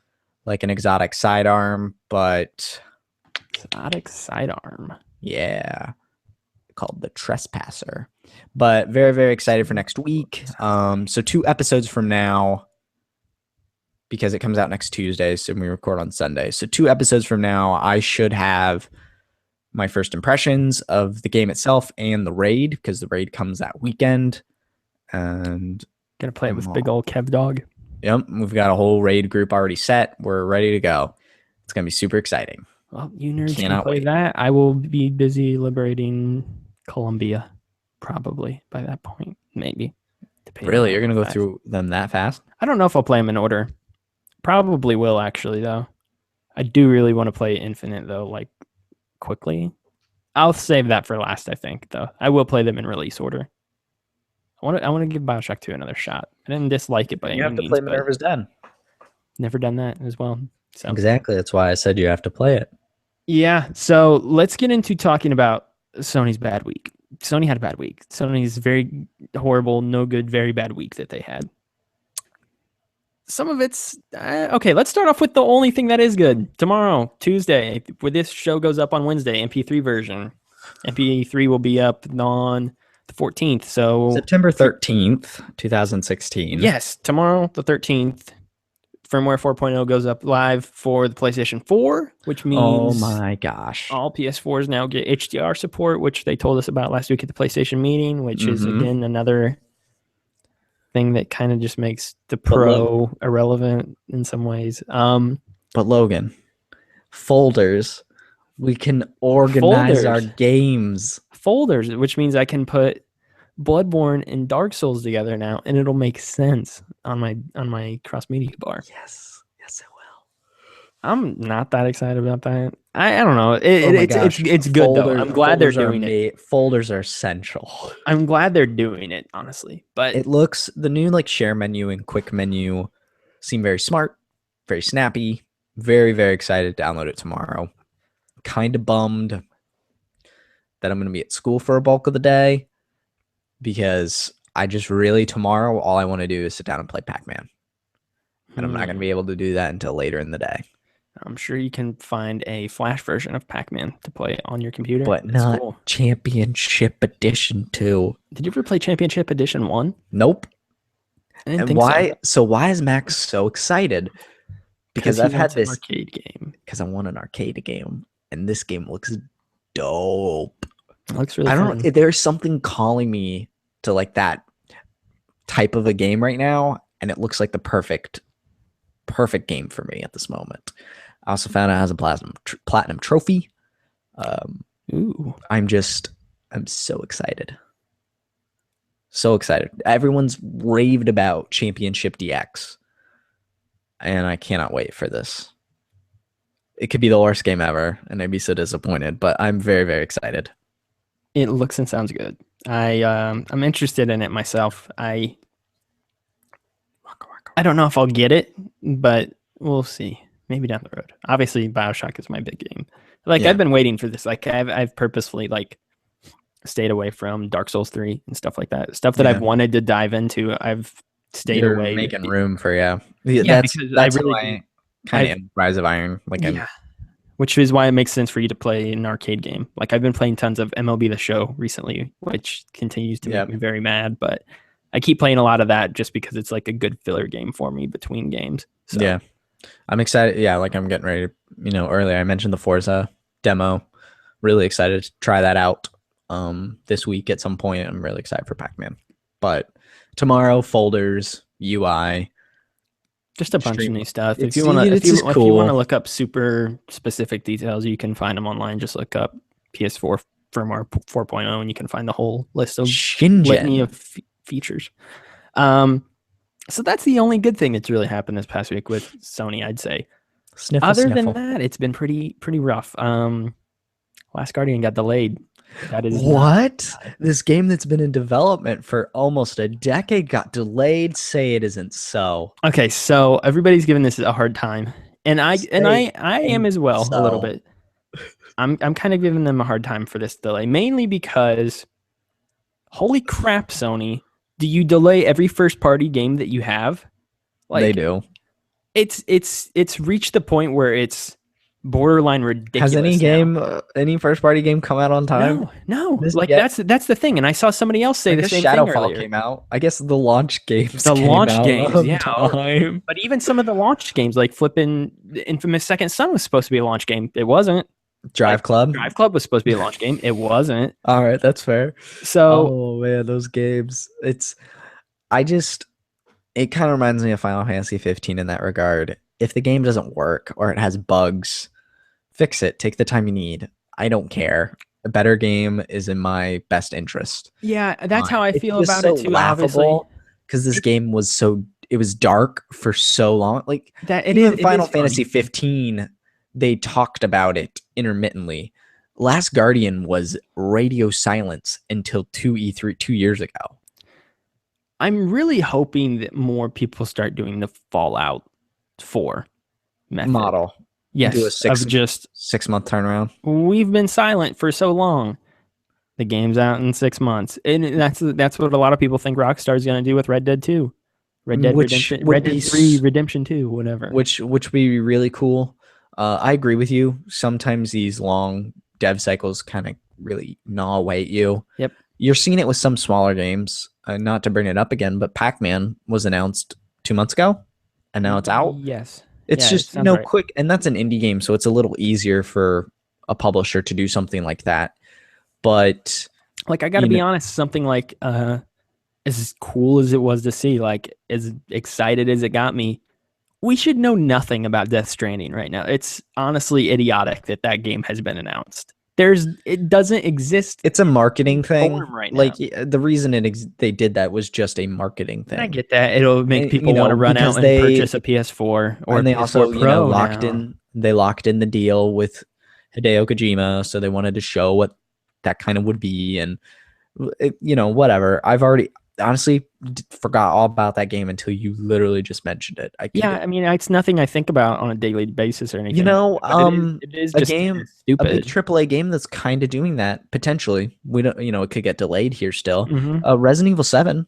like an exotic sidearm, but... Exotic sidearm. Yeah. Called The Trespasser. But very, very excited for next week. So 2 episodes from now, because it comes out next Tuesday, so we record on Sunday. So 2 episodes from now, I should have my first impressions of the game itself and the raid, because the raid comes that weekend. And gonna play it with big old Kev Dog. Yep, we've got a whole raid group already set. We're ready to go. It's gonna be super exciting. Well, you nerds can play that. I will be busy liberating Colombia, probably by that point, maybe. Really, you're gonna go through them that fast? I don't know if I'll play them in order. Probably will, actually, though. I do really want to play Infinite, though, like quickly. I'll save that for last, I think, though. I will play them in release order. I want to give BioShock 2 another shot. I didn't dislike it by any means. You have to play Minerva's Den. Never done that as well. So. Exactly. That's why I said you have to play it. Yeah. So let's get into talking about Sony's bad week. Sony had a bad week. Sony's very horrible, no good, very bad week that they had. Some of it's okay. Let's start off with the only thing that is good. Tomorrow, Tuesday, where this show goes up on Wednesday, MP3 version. MP3 will be up on the 14th. So September 13th, 2016. Yes, tomorrow, the 13th. firmware 4.0 goes up live for the PlayStation 4, which Oh means my gosh. all PS4s now get HDR support, which they told us about last week at the PlayStation meeting, which is again another thing that kind of just makes the Pro irrelevant in some ways. But Logan, folders. We can organize our games. Folders, which means I can put Bloodborne and Dark Souls together now, and it'll make sense on my cross media bar. Yes, it will. I'm not that excited about that. I don't know. It's good though. I'm glad they're doing it. Folders are essential. I'm glad they're doing it, honestly. But it looks, the new like share menu and quick menu seem very smart, very snappy. Very, very excited to download it tomorrow. Kind of bummed that I'm going to be at school for a bulk of the day, because I just really, tomorrow, all I want to do is sit down and play Pac-Man. And I'm not going to be able to do that until later in the day. I'm sure you can find a Flash version of Pac-Man to play on your computer. But not Championship Edition 2. Did you ever play Championship Edition 1? Nope. I didn't think why? So why is Max so excited? Because I've had this arcade game. Because I want an arcade game, and this game looks dope. It looks really fun. There's something calling me to like that type of a game right now, and it looks like the perfect game for me at this moment. I also found out it has a platinum trophy. Ooh. I'm so excited. So excited. Everyone's raved about Championship DX, and I cannot wait for this. It could be the worst game ever, and I'd be so disappointed, but I'm very, very excited. It looks and sounds good. I'm interested in it myself. I don't know if I'll get it, but we'll see. Maybe down the road. Obviously, BioShock is my big game. Like, yeah. I've been waiting for this. Like, I've purposefully like stayed away from Dark Souls 3 and stuff like that. Stuff that I've wanted to dive into. I've stayed away. Making room for that's really kind of Rise of Iron. Like, which is why it makes sense for you to play an arcade game. Like, I've been playing tons of MLB The Show recently, which continues to make me very mad. But I keep playing a lot of that just because it's like a good filler game for me between games. So. Yeah. I'm excited. Yeah, like I'm getting ready to, earlier I mentioned the Forza demo. Really excited to try that out this week at some point. I'm really excited for Pac-Man. But tomorrow, folders, UI. Just a bunch of new stuff. If you want to look up super specific details, you can find them online. Just look up PS4 firmware 4.0 and you can find the whole list of litany of features. So that's the only good thing that's really happened this past week with Sony, I'd say. Other than that, it's been pretty rough. Last Guardian got delayed. That is what? This game that's been in development for almost a decade got delayed. Say it isn't so. Okay, so everybody's giving this a hard time, and I am as well a little bit. I'm kind of giving them a hard time for this delay, mainly because, holy crap, Sony. Do you delay every first party game that you have? Like, they do. It's reached the point where it's borderline ridiculous. Has any first party game come out on time? No. Like that's the thing. And I saw somebody else say the same thing earlier. Shadowfall came out. I guess the launch games. Time. But even some of the launch games, like flipping Infamous Second Son, was supposed to be a launch game. It wasn't. Drive Club was supposed to be a launch game. It wasn't. All right, that's fair. So, oh man, those games. It kind of reminds me of Final Fantasy 15 in that regard. If the game doesn't work or it has bugs, fix it. Take the time you need. I don't care. A better game is in my best interest. Yeah, that's how I feel about it too. Laughable because this game was it was dark for so long. Like that. Final Fantasy 15. They talked about it intermittently. Last Guardian was radio silence until 2 years ago. I'm really hoping that more people start doing the Fallout 4 method. Model. Yes, do a 6-month turnaround. We've been silent for so long. The game's out in 6 months, and that's what a lot of people think Rockstar is going to do with Red Dead 2, Red Dead 3, Redemption 2, whatever. Which would be really cool. I agree with you. Sometimes these long dev cycles kind of really gnaw away at you. Yep. You're seeing it with some smaller games. Not to bring it up again, but Pac-Man was announced 2 months ago. and now it's out. Yes. It's Yeah, it just, sounds right. quick, and that's an indie game, so it's a little easier for a publisher to do something like that. But Like I got to you be know, honest, something like as cool as it was to see, like as excited as it got me, we should know nothing about Death Stranding right now. It's honestly idiotic that that game has been announced. It doesn't exist it's a in marketing thing. form right now. Like the reason they did that was just a marketing And I thing. get that it'll make And, people want to run out because and purchase a PS4 or a they PS4 also, Pro now. locked in the deal with Hideo Kojima, so they wanted to show what that kind of would be, and whatever. I've already honestly forgot all about that game until you literally just mentioned it. I Yeah, could, I mean, it's nothing I think about on a daily basis or anything like that, but it is a just kind game, of a big stupid. AAA game that's kind of doing that potentially. We don't, it could get delayed here still. Hmm. Resident Evil 7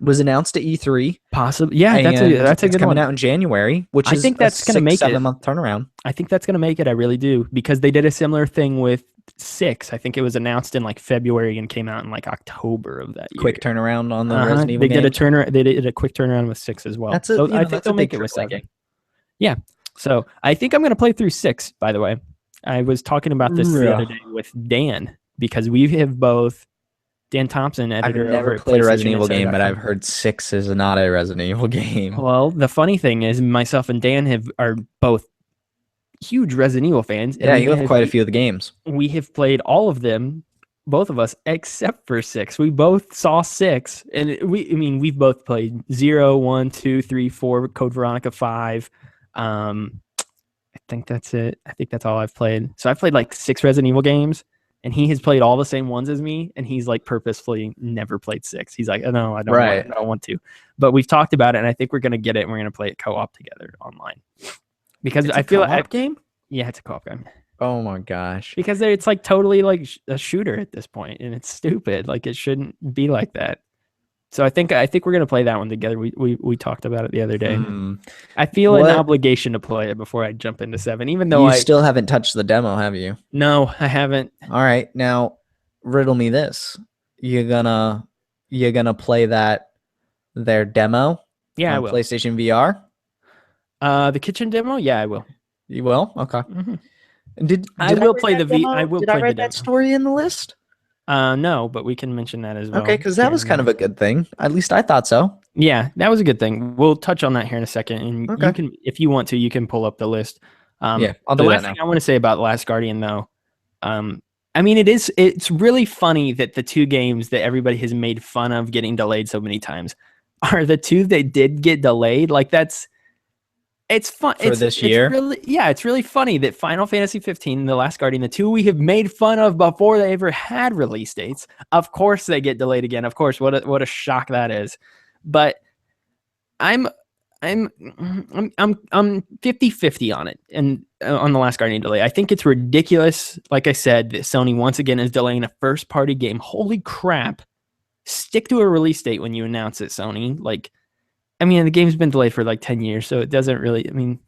was announced at E3, Possibly, yeah, and that's a it's good coming one. out in January, which I is think a that's gonna make it. 6-7 month turnaround. I think that's gonna make it. I really do because they did a similar thing with six. I think it was announced in like February and came out in like October of that year. Quick turnaround on the Resident Evil They did a games. turner. They did a quick turnaround with six as well. That's a So I think that's they'll a big make it with AAA seven. game. Yeah. So I think I'm gonna play through six. By the way, I was talking about this the other day with Dan because we have both. Dan Thompson, I've editor over never at played a Resident Evil game, but I've PlayStationInsider.com. heard 6 is not a Resident Evil game. Well, the funny thing is, myself and Dan are both huge Resident Evil fans, and Yeah, you have quite a few of the games. we have played all of them, both of us, except for six. We both saw six, and we've both played 0, 1, 2, 3, 4, Code Veronica 5. I think that's it. I think that's all I've played. So I've played like 6 Resident Evil games, and he has played all the same ones as me, and he's like purposefully never played 6. He's like, oh, no, I don't want to. But we've talked about it, and I think we're gonna get it, and we're gonna play it co-op together online because It's I a feel co-op like game. yeah, it's a co-op game Oh my gosh. because it's like totally like a shooter at this point, and it's stupid. Like it shouldn't be like that. So I think we're gonna play that one together. We talked about it the other day. I feel an obligation to play it before I jump into 7, even though You still haven't touched the demo, have you? No, I haven't. All right, now riddle me this: you're gonna play their demo Yeah, I on will. PlayStation VR? The kitchen demo. Yeah, I will. You will? Okay. Did I will write play that the V. demo? I will Did play I the write demo. that story in the list? No, but we can mention that as well. Okay, because that was kind of a good thing. At least I thought so. Yeah, that was a good thing. We'll touch on that here in a second, and Okay. you can, if you want to, you can pull up the list. Yeah, I'll the do last that thing now. I want to say about Last Guardian, though, I mean, it's really funny that the 2 games that everybody has made fun of getting delayed so many times are the 2 that did get delayed. Like it's fun For this year? It's really funny that Final Fantasy 15 and The Last Guardian, the 2 we have made fun of before they ever had release dates, of course they get delayed again. Of course, what a shock that is. But I'm 50-50 on it, and on The Last Guardian delay. I think it's ridiculous, like I said, that Sony once again is delaying a first party game. Holy crap. Stick to a release date when you announce it, Sony. Like, I mean, the game's been delayed for like 10 years, so it doesn't really, I mean,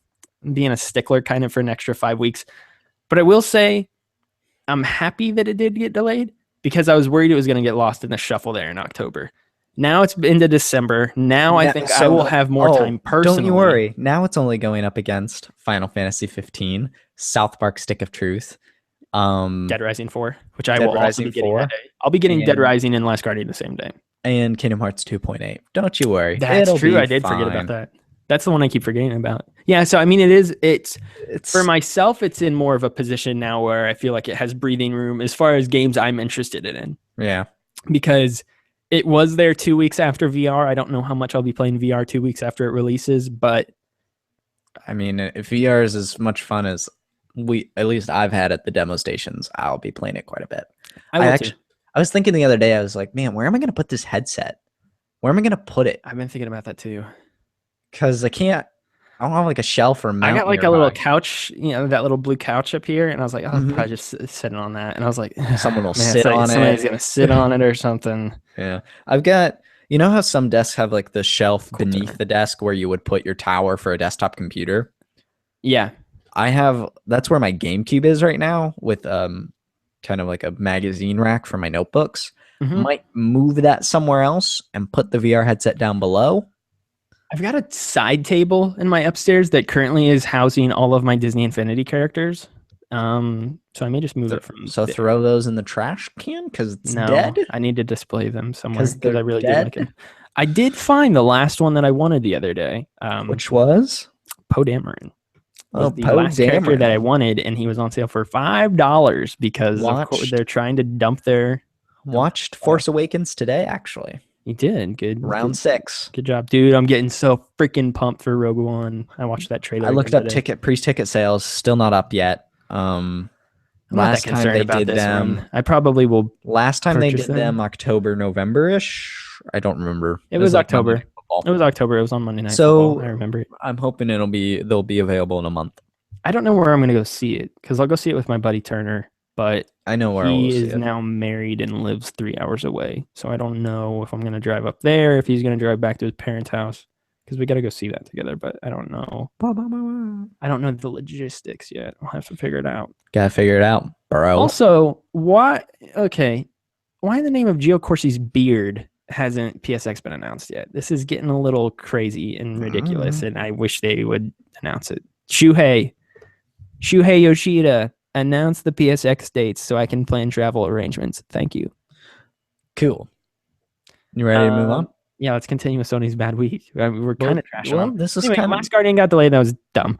being a stickler kind of for an extra 5 weeks. But I will say, I'm happy that it did get delayed because I was worried it was going to get lost in the shuffle there in October. Now it's into December. Now I think I will have more time personally. Don't you worry. Now it's only going up against Final Fantasy 15, South Park Stick of Truth, Dead Rising 4, which I will also be getting that day. I'll be getting Dead Rising and Last Guardian the same day. And Kingdom Hearts 2.8. Don't you worry. That's true. I did forget about that. That's the one I keep forgetting about. Yeah, so I mean, it's for myself, it's in more of a position now where I feel like it has breathing room as far as games I'm interested in. Yeah. Because it was there 2 weeks after VR. I don't know how much I'll be playing VR 2 weeks after it releases, but I mean, if VR is as much fun as at least I've had at the demo stations, I'll be playing it quite a bit. I was thinking the other day, I was like, man, where am I going to put this headset? Where am I going to put it? I've been thinking about that too. Because I don't have like a shelf or mount. I got like a little couch, that little blue couch up here, and I was like, I'll probably just sitting on that. And I was like, someone will sit on it. Somebody's going to sit on it or something. Yeah. I've got, how some desks have like the shelf beneath the desk where you would put your tower for a desktop computer? Yeah. That's where my GameCube is right now with kind of like a magazine rack for my notebooks. Might move that somewhere else and put the VR headset down below. I've got a side table in my upstairs that currently is housing all of my Disney Infinity characters. So I may just move it from So there. throw those in the trash can because it's dead. No, I need to display them somewhere Because because they're I really do like dead. them. I did find the last one that I wanted the other day. Which was? Poe Dameron Oh, was the Poe last character that I Dameron. wanted, and he was on sale for $5 because of course Watched they're trying to dump their. watched Force Awakens today, actually. You did Round 6. good job, dude. I'm getting so freaking pumped for Rogue One. I watched that trailer. I looked up today. pre-ticket sales, still not up yet. I'm not that Last time concerned they about did this them, one. I probably will. last time they purchase did them October, November-ish. I don't remember. It was like October. Monday Night Football. It was October. It was on Monday Night So Football. I remember it. I'm hoping they'll be available in a month. I don't know where I'm gonna go see it because I'll go see it with my buddy Turner, but I know where he we'll see is it. now married and lives 3 hours away. So I don't know if I'm gonna drive up there, if he's gonna drive back to his parents' house, because we got to go see that together. But I don't know. I don't know the logistics yet. I'll have to figure it out. Gotta figure it out, bro. Also, why? Okay, why in the name of Gio Corsi's beard hasn't PSX been announced yet? This is getting a little crazy and ridiculous, and I wish they would announce it. Shuhei Yoshida, announce the PSX dates so I can plan travel arrangements. Thank you. Cool. You ready to move on? Yeah, let's continue with Sony's bad week. We're kind of trashing Well, them. this is Anyway, kind Last Guardian got delayed. That was dumb.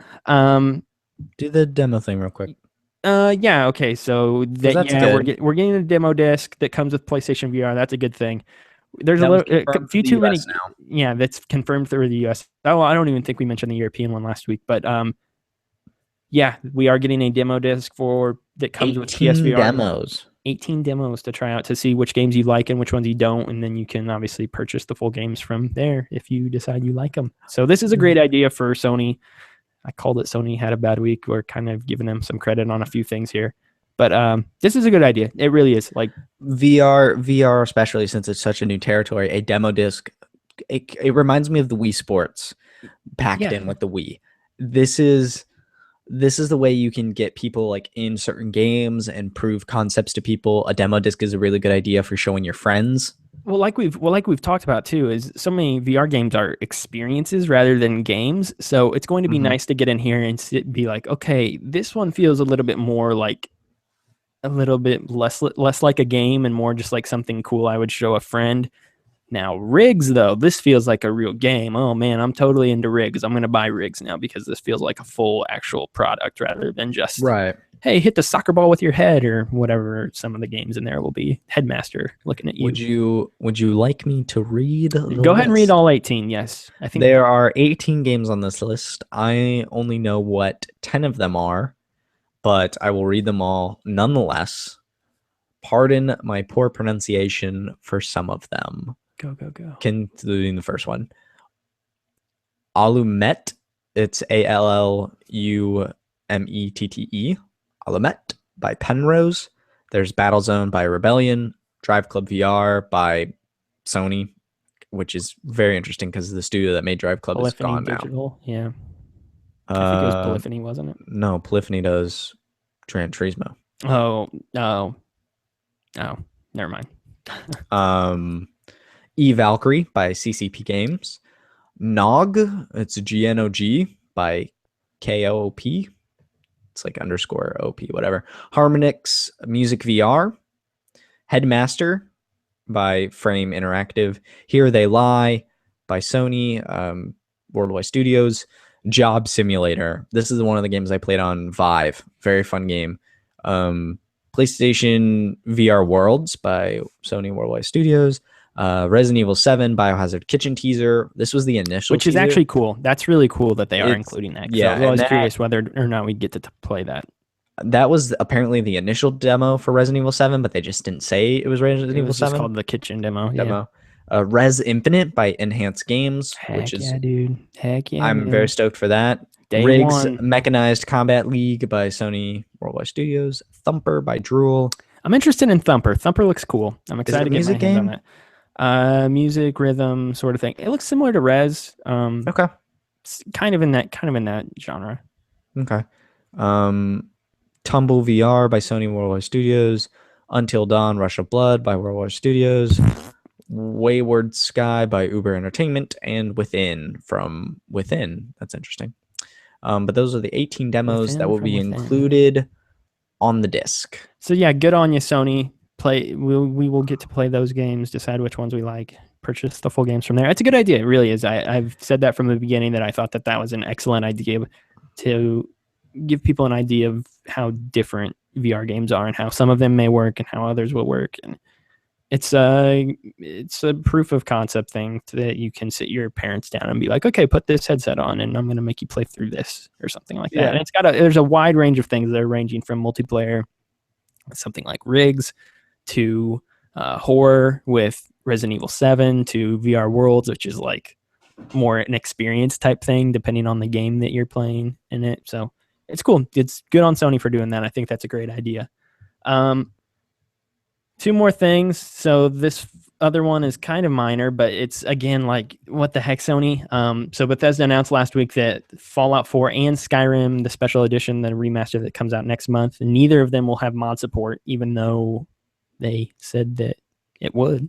Do the demo thing real quick. Yeah, okay. So that's we're good. getting a demo disc that comes with PlayStation VR. That's a good thing. There's That a was little, confirmed a few for the too many. US now. Yeah, that's confirmed through the US. Oh, I don't even think we mentioned the European one last week, but yeah, we are getting a demo disc that comes with PSVR. Demos. 18 demos to try out to see which games you like and which ones you don't, and then you can obviously purchase the full games from there if you decide you like them. So this is a great idea for Sony. I called it Sony had a bad week. We're kind of giving them some credit on a few things here, but this is a good idea. It really is. Like VR, especially since it's such a new territory. A demo disc, it reminds me of the Wii Sports packed in with the Wii. This is the way you can get people like in certain games and prove concepts to people. A demo disc is a really good idea for showing your friends. Well, like we've talked about too, is so many VR games are experiences rather than games. So it's going to be nice to get in here and be like, okay, this one feels a little bit more like a little bit less like a game and more just like something cool I would show a friend. Now, rigs, though, this feels like a real game. Oh, man, I'm totally into rigs. I'm going to buy rigs now because this feels like a full actual product rather than just, hey, hit the soccer ball with your head or whatever some of the games in there will be. Headmaster looking at you. Would you like me to read? Go ahead and read all 18, yes. I think there are 18 games on this list. I only know what 10 of them are, but I will read them all nonetheless. Pardon my poor pronunciation for some of them. Go. Including the first one. Allumette. It's Allumette. Allumette by Penrose. There's Battlezone by Rebellion. Drive Club VR by Sony, which is very interesting because the studio that made Drive Club is gone Digital. now. Yeah. I think it was Polyphony, wasn't it? No, Polyphony does Gran Turismo. Oh, never mind. Valkyrie by CCP Games. Nog, it's GNOG by KOP. It's like underscore OP, whatever. Harmonix Music VR. Headmaster by Frame Interactive. Here They Lie by Sony, Worldwide Studios. Job Simulator. This is one of the games I played on Vive. Very fun game. PlayStation VR Worlds by Sony Worldwide Studios. Resident Evil 7 Biohazard Kitchen teaser. This was the initial Which is teaser. actually cool. That's really cool that they are including that. Yeah, I was always curious whether or not we'd get to play that. That was apparently the initial demo for Resident Evil 7, but they just didn't say it was Resident Evil 7. It was just called the kitchen demo. Res Infinite by Enhanced Games. Heck yeah, dude. Heck yeah. I'm very stoked for that. Day Riggs one. Mechanized Combat League by Sony Worldwide Studios. Thumper by Drool. I'm interested in Thumper. Thumper looks cool. I'm excited to get my hands on that. Music, rhythm, sort of thing. It looks similar to Res. Okay. Kind of in that genre. Okay. Tumble VR by Sony Worldwide Studios. Until Dawn, Rush of Blood by Worldwide Studios. Wayward Sky by Uber Entertainment, and Within from Within. That's interesting. But those are the 18 demos that will be included on the disc. So yeah, good on you, Sony. We will get to play those games, decide which ones we like, purchase the full games from there. It's a good idea. It really is. I've said that from the beginning, that I thought that was an excellent idea to give people an idea of how different VR games are and how some of them may work and how others will work. And it's a proof of concept thing that you can sit your parents down and be like, okay, put this headset on and I'm going to make you play through this or something like that. Yeah. And it's there's a wide range of things that are ranging from multiplayer, something like Rigs, to horror with Resident Evil 7, to VR Worlds, which is like more an experience type thing depending on the game that you're playing in it. So it's cool. It's good on Sony for doing that. I think that's a great idea. Two more things. So this other one is kind of minor, but it's, again, like, what the heck, Sony? So Bethesda announced last week that Fallout 4 and Skyrim, the special edition, the remaster that comes out next month, neither of them will have mod support, even though they said that it would.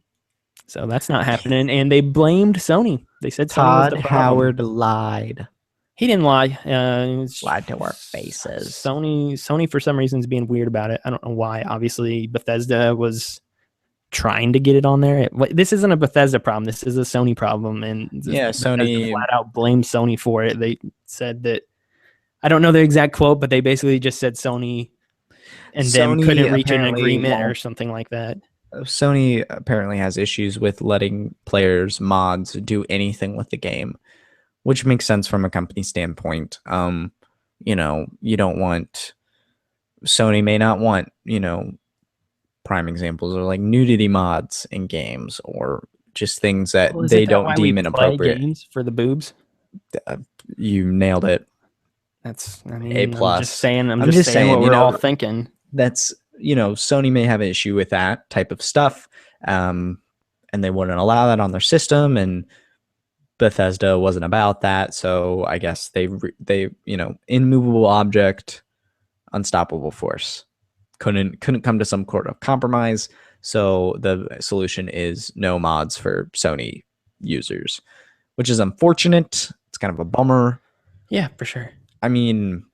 So that's not happening. And they blamed Sony. They said Todd Howard lied. He didn't lie. Lied to our faces. Sony for some reason is being weird about it. I don't know why. Obviously, Bethesda was trying to get it on there. This isn't a Bethesda problem. This is a Sony problem. And yeah, Sony flat out blamed Sony for it. They said that, I don't know the exact quote, but they basically just said Sony and them couldn't reach an agreement or something like that. Sony apparently has issues with letting players, mods, do anything with the game, which makes sense from a company standpoint. You don't want, Sony may not want, prime examples are like nudity mods in games, or just things that they don't deem inappropriate. Games for the boobs? You nailed it. That's, A+. I'm just saying what we're all thinking. That's, Sony may have an issue with that type of stuff, and they wouldn't allow that on their system, and Bethesda wasn't about that. So I guess they immovable object, unstoppable force, couldn't come to some sort of compromise. So the solution is no mods for Sony users, which is unfortunate. It's kind of a bummer. Yeah, for sure. I mean,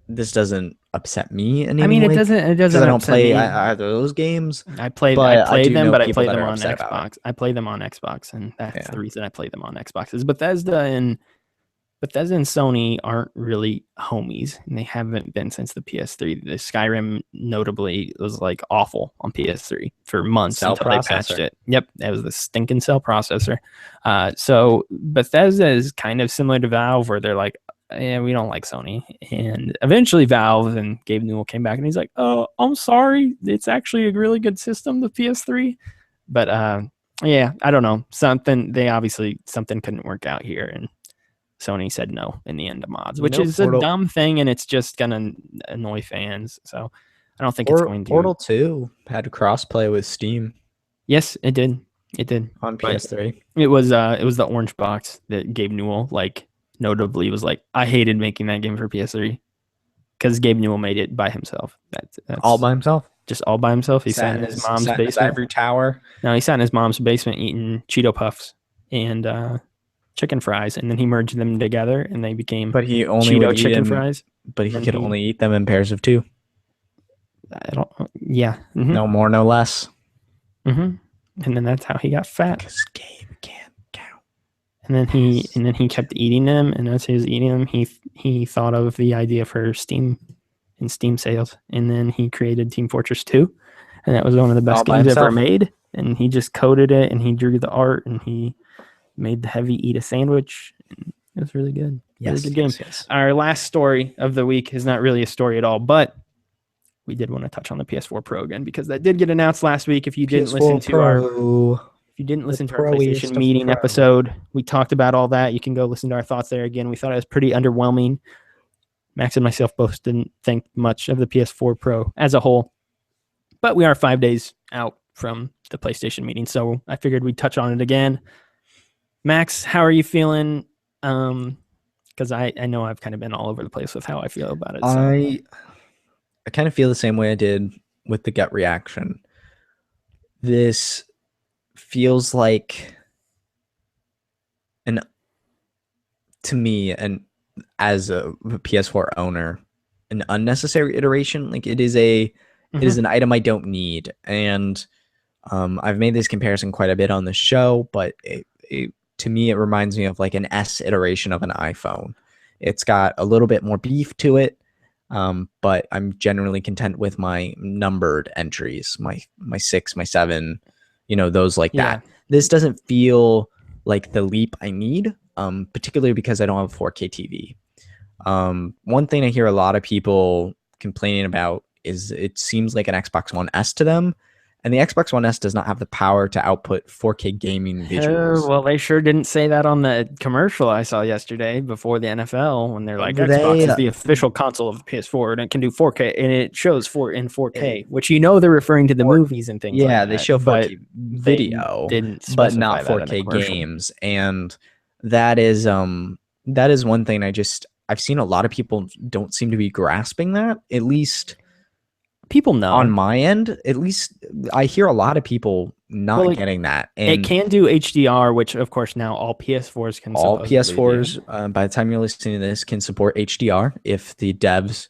this doesn't upset me in any way. I mean, it doesn't. I don't play either of those games. I play them on Xbox. I play them on Xbox, and that's the reason I play them on Xbox. Is Bethesda and Sony aren't really homies, and they haven't been since the PS3. The Skyrim, notably, was like awful on PS3 for months until they patched it. Yep, that was the stinking cell processor. So Bethesda is kind of similar to Valve, where they're like, yeah, we don't like Sony. And eventually Valve and Gabe Newell came back and he's like, oh, I'm sorry. It's actually a really good system, the PS3. But yeah, I don't know. Something couldn't work out here. And Sony said no in the end of mods, which is a dumb thing. And it's just going to annoy fans. So I don't think it's going to. Portal 2 had crossplay with Steam. Yes, it did. It did. On PS3. It was the orange box that Gabe Newell, notably, was like, I hated making that game for PS3 because Gabe Newell made it by himself. That's all by himself. Just all by himself. He sat in his mom's basement. Ivory tower. No, he sat in his mom's basement eating Cheeto Puffs and chicken fries, and then he merged them together, and they became Cheeto chicken fries. But he could only eat them in pairs of 2. Yeah. Mm-hmm. No more, no less. Mm-hmm. And then that's how he got fat. Because Gabe can't count. And then he kept eating them, and as he was eating them, he thought of the idea for Steam and Steam sales, and then he created Team Fortress 2, and that was one of the best games ever made. And he just coded it, and he drew the art, and he made the heavy eat a sandwich. And it was really good. Really good game. Yes. Our last story of the week is not really a story at all, but we did want to touch on the PS4 Pro again because that did get announced last week. If you didn't listen to our PlayStation meeting episode, we talked about all that. You can go listen to our thoughts there again. We thought it was pretty underwhelming. Max and myself both didn't think much of the PS4 Pro as a whole, but we are 5 days out from the PlayStation meeting, so I figured we'd touch on it again. Max, how are you feeling? Because I know I've kind of been all over the place with how I feel about it. So. I kind of feel the same way I did with the gut reaction. This feels like an to me, and as a PS4 owner, an unnecessary iteration. Like it is Mhm. an item I don't need, and I've made this comparison quite a bit on the show, but to me, it reminds me of like an S iteration of an iPhone. It's got a little bit more beef to it, but I'm generally content with my numbered entries, my 6, my 7, those like Yeah. that. This doesn't feel like the leap I need, particularly because I don't have a 4K TV. One thing I hear a lot of people complaining about is it seems like an Xbox One S to them, and the Xbox One S does not have the power to output 4K gaming visuals. Well, they sure didn't say that on the commercial I saw yesterday before the NFL when they're like Xbox They is the official console of the PS4 and it can do 4K and it shows in 4K, which they're referring to the or movies and things like yeah, they that, show but 4K they video, didn't but specify not that in the 4K commercial. games, and that is that is one thing I've seen a lot of people don't seem to be grasping that, at least People on know. my end. At least I hear a lot of people Well, not getting that, it and can do HDR, which of course now all PS4s can all supposedly do. PS4s, by the time you're listening to this, can support HDR if the devs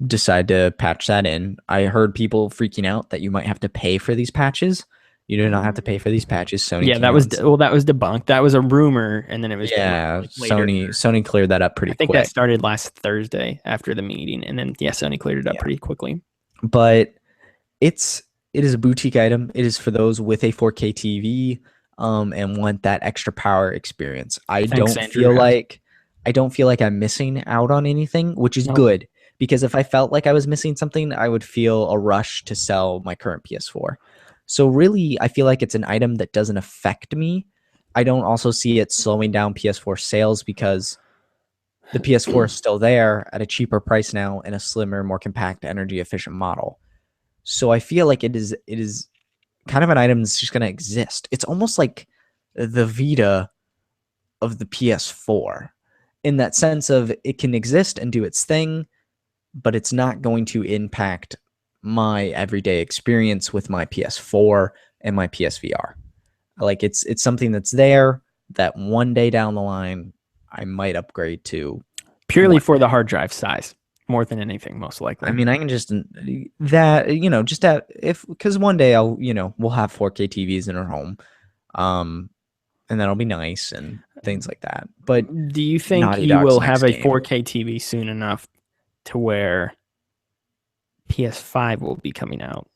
decide to patch that in. I heard people freaking out that you might have to pay for these patches. You do not have to pay for these patches. Sony Yeah, came that out was and said, that was debunked. That was a rumor, and then it was debunked yeah, like later. Sony cleared that up pretty I think that quick. started last Thursday after the meeting, and then Sony cleared it up Yeah, pretty quickly. but it's it is a boutique item. It is for those with a 4K TV, and want that extra power experience. Thanks, Andrew. I don't feel like I'm missing out on anything, which is Nope. good, because if I felt like I was missing something, I would feel a rush to sell my current PS4. So really, I feel like it's an item that doesn't affect me. I don't also see it slowing down PS4 sales because the PS4 is still there at a cheaper price now in a slimmer, more compact, energy efficient model. So I feel like it is kind of an item that's just going to exist. It's almost like the Vita of the PS4, in that sense of it can exist and do its thing, but it's not going to impact my everyday experience with my PS4 and my PSVR. Like it's something that's there that one day down the line I might upgrade to. Purely One for day. the hard drive size, more than anything, most I likely. mean, I can just that just at if because one day I'll we'll have 4K TVs in our home, um, and that'll be nice and things like that. But Do you think Naughty you Dog's will next have a game, 4K TV soon enough to where PS5 will be coming out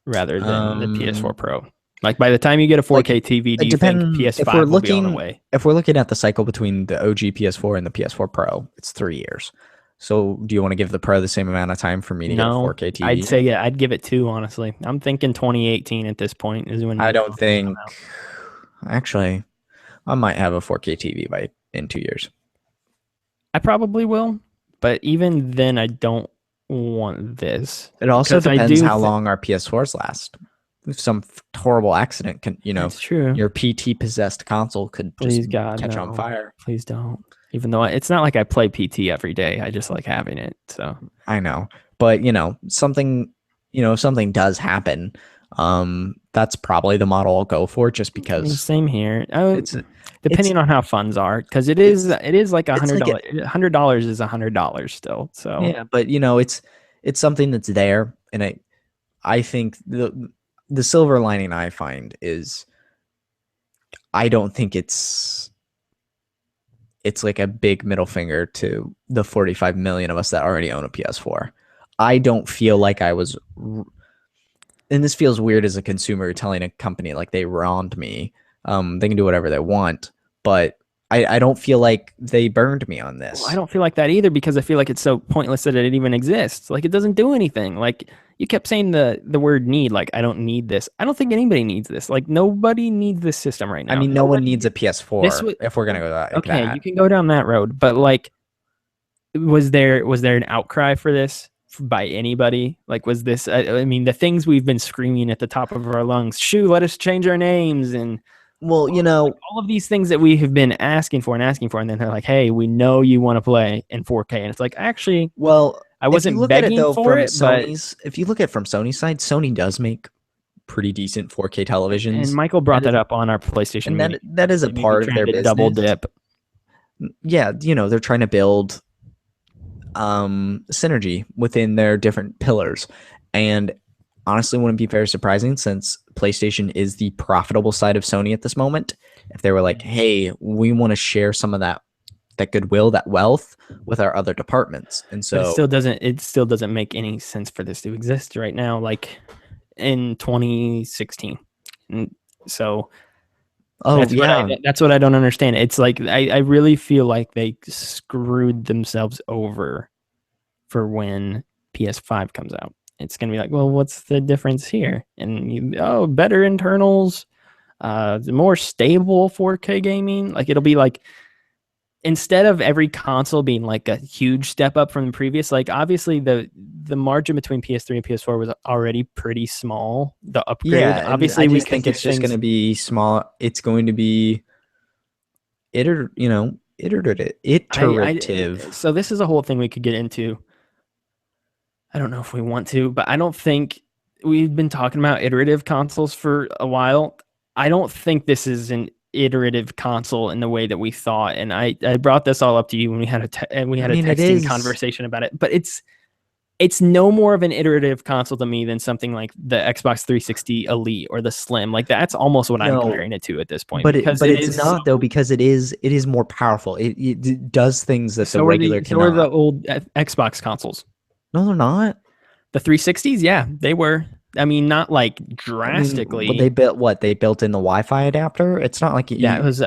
rather than the PS4 Pro? Like by the time you get a like 4K TV, do it you think depends PS5 will be on the way? if we're looking at the cycle between the OG PS4 and the PS4 Pro, it's 3 years. So do you want to give the Pro the same amount of time for me to get a No, 4K I'd TV? say I'd give it 2, honestly. I'm thinking 2018 at this point is when I new don't consoles come think out. actually I might have a 4K TV by in 2 years. I probably will, but even then, I don't want this It also because I depends do. how long our PS4s last. If some horrible accident can, That's true. your PT possessed console could just Please God, catch on no. fire. Please don't. Even though it's not like I play PT every day, I just like having it. So I know, but something, if something does happen, that's probably the model I'll go for, just because same here. it's Depending on how funds are, because it is like it's like $100. $100 is $100 still. So yeah, but it's something that's there, and I think the silver lining I find is I don't think it's like a big middle finger to the 45 million of us that already own a PS4. I don't feel like I was, and this feels weird as a consumer telling a company like they wronged me. They can do whatever they want, but I don't feel like they burned me on this. I don't feel like that either because I feel like it's so pointless that it even exists. Like it doesn't do anything. Like you kept saying the word need. Like I don't need this. I don't think anybody needs this. Like nobody needs this system right now. I mean, no one needs a PS4 if we're gonna go like okay, that. you can go down that road, but like, was there an outcry for this by anybody? Like, was this? I mean, the things we've been screaming at the top of our lungs. Shoo, let us change our names and. Well, Like all of these things that we have been asking for, and then they're like, "Hey, we know you want to play in 4K," and it's like, actually, well, I wasn't if you look at it begging though for from it, but Sony's, if you look at it from Sony's side, Sony does make pretty decent 4K And televisions. Michael brought that up on our PlayStation And meeting. that is a They may be part of trying their to double business. dip. Yeah, they're trying to build synergy within their different pillars. And honestly, wouldn't be very surprising since PlayStation is the profitable side of Sony at this moment. If they were like, hey, we want to share some of that goodwill, that wealth with our other departments. And But so it still doesn't make any sense for this to exist right now, like in 2016. And so that's what I don't understand. It's like I really feel like they screwed themselves over for when PS5 comes out. It's gonna be like, well, what's the difference here? And better internals, more stable 4K gaming. Like it'll be like instead of every console being like a huge step up from the previous, like obviously the margin between PS3 and PS4 was already pretty small. The upgrade, yeah, and obviously, I we just could think do it's just going things. to be small. It's going to be iterative. So this is a whole thing we could get into. I don't know if we want to, but I don't think we've been talking about iterative consoles for a while. I don't think this is an iterative console in the way that we thought. And I brought this all up to you when we had a It texting is. conversation about it. But it's no more of an iterative console to me than something like the Xbox 360 Elite or the Slim. Like that's almost what I'm comparing it to at this point. But because it's not though, because it is more powerful. It does things that the regular so are the cannot. old Xbox consoles. No, they're not. The 360s, yeah, they were. I mean, not like drastically. They built what? They built in the Wi-Fi adapter. It's not like that was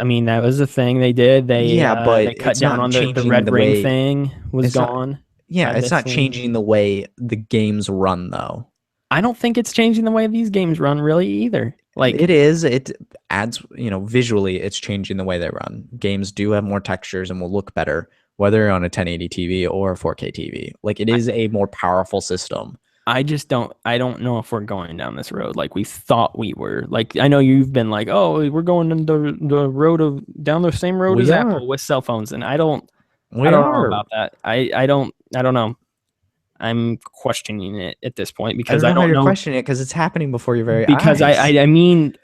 the thing they did. but They cut it's down not on the changing red the ring way. thing was It's not. gone Yeah, by it's this not thing. changing the way the games run though. I don't think it's changing the way these games run really either. Like It is. It adds, visually, it's changing the way they run. Games do have more textures and will look better, whether you're on a 1080 TV or a 4K TV. Like it is a more powerful system. I don't know if we're going down this road like we thought we were. Like I know you've been like, oh, we're going the road of down the same road as Apple with cell phones, and I don't know about that. I don't know. I'm questioning it at this point because I don't know how you're questioning it because it's happening before your very because eyes. I mean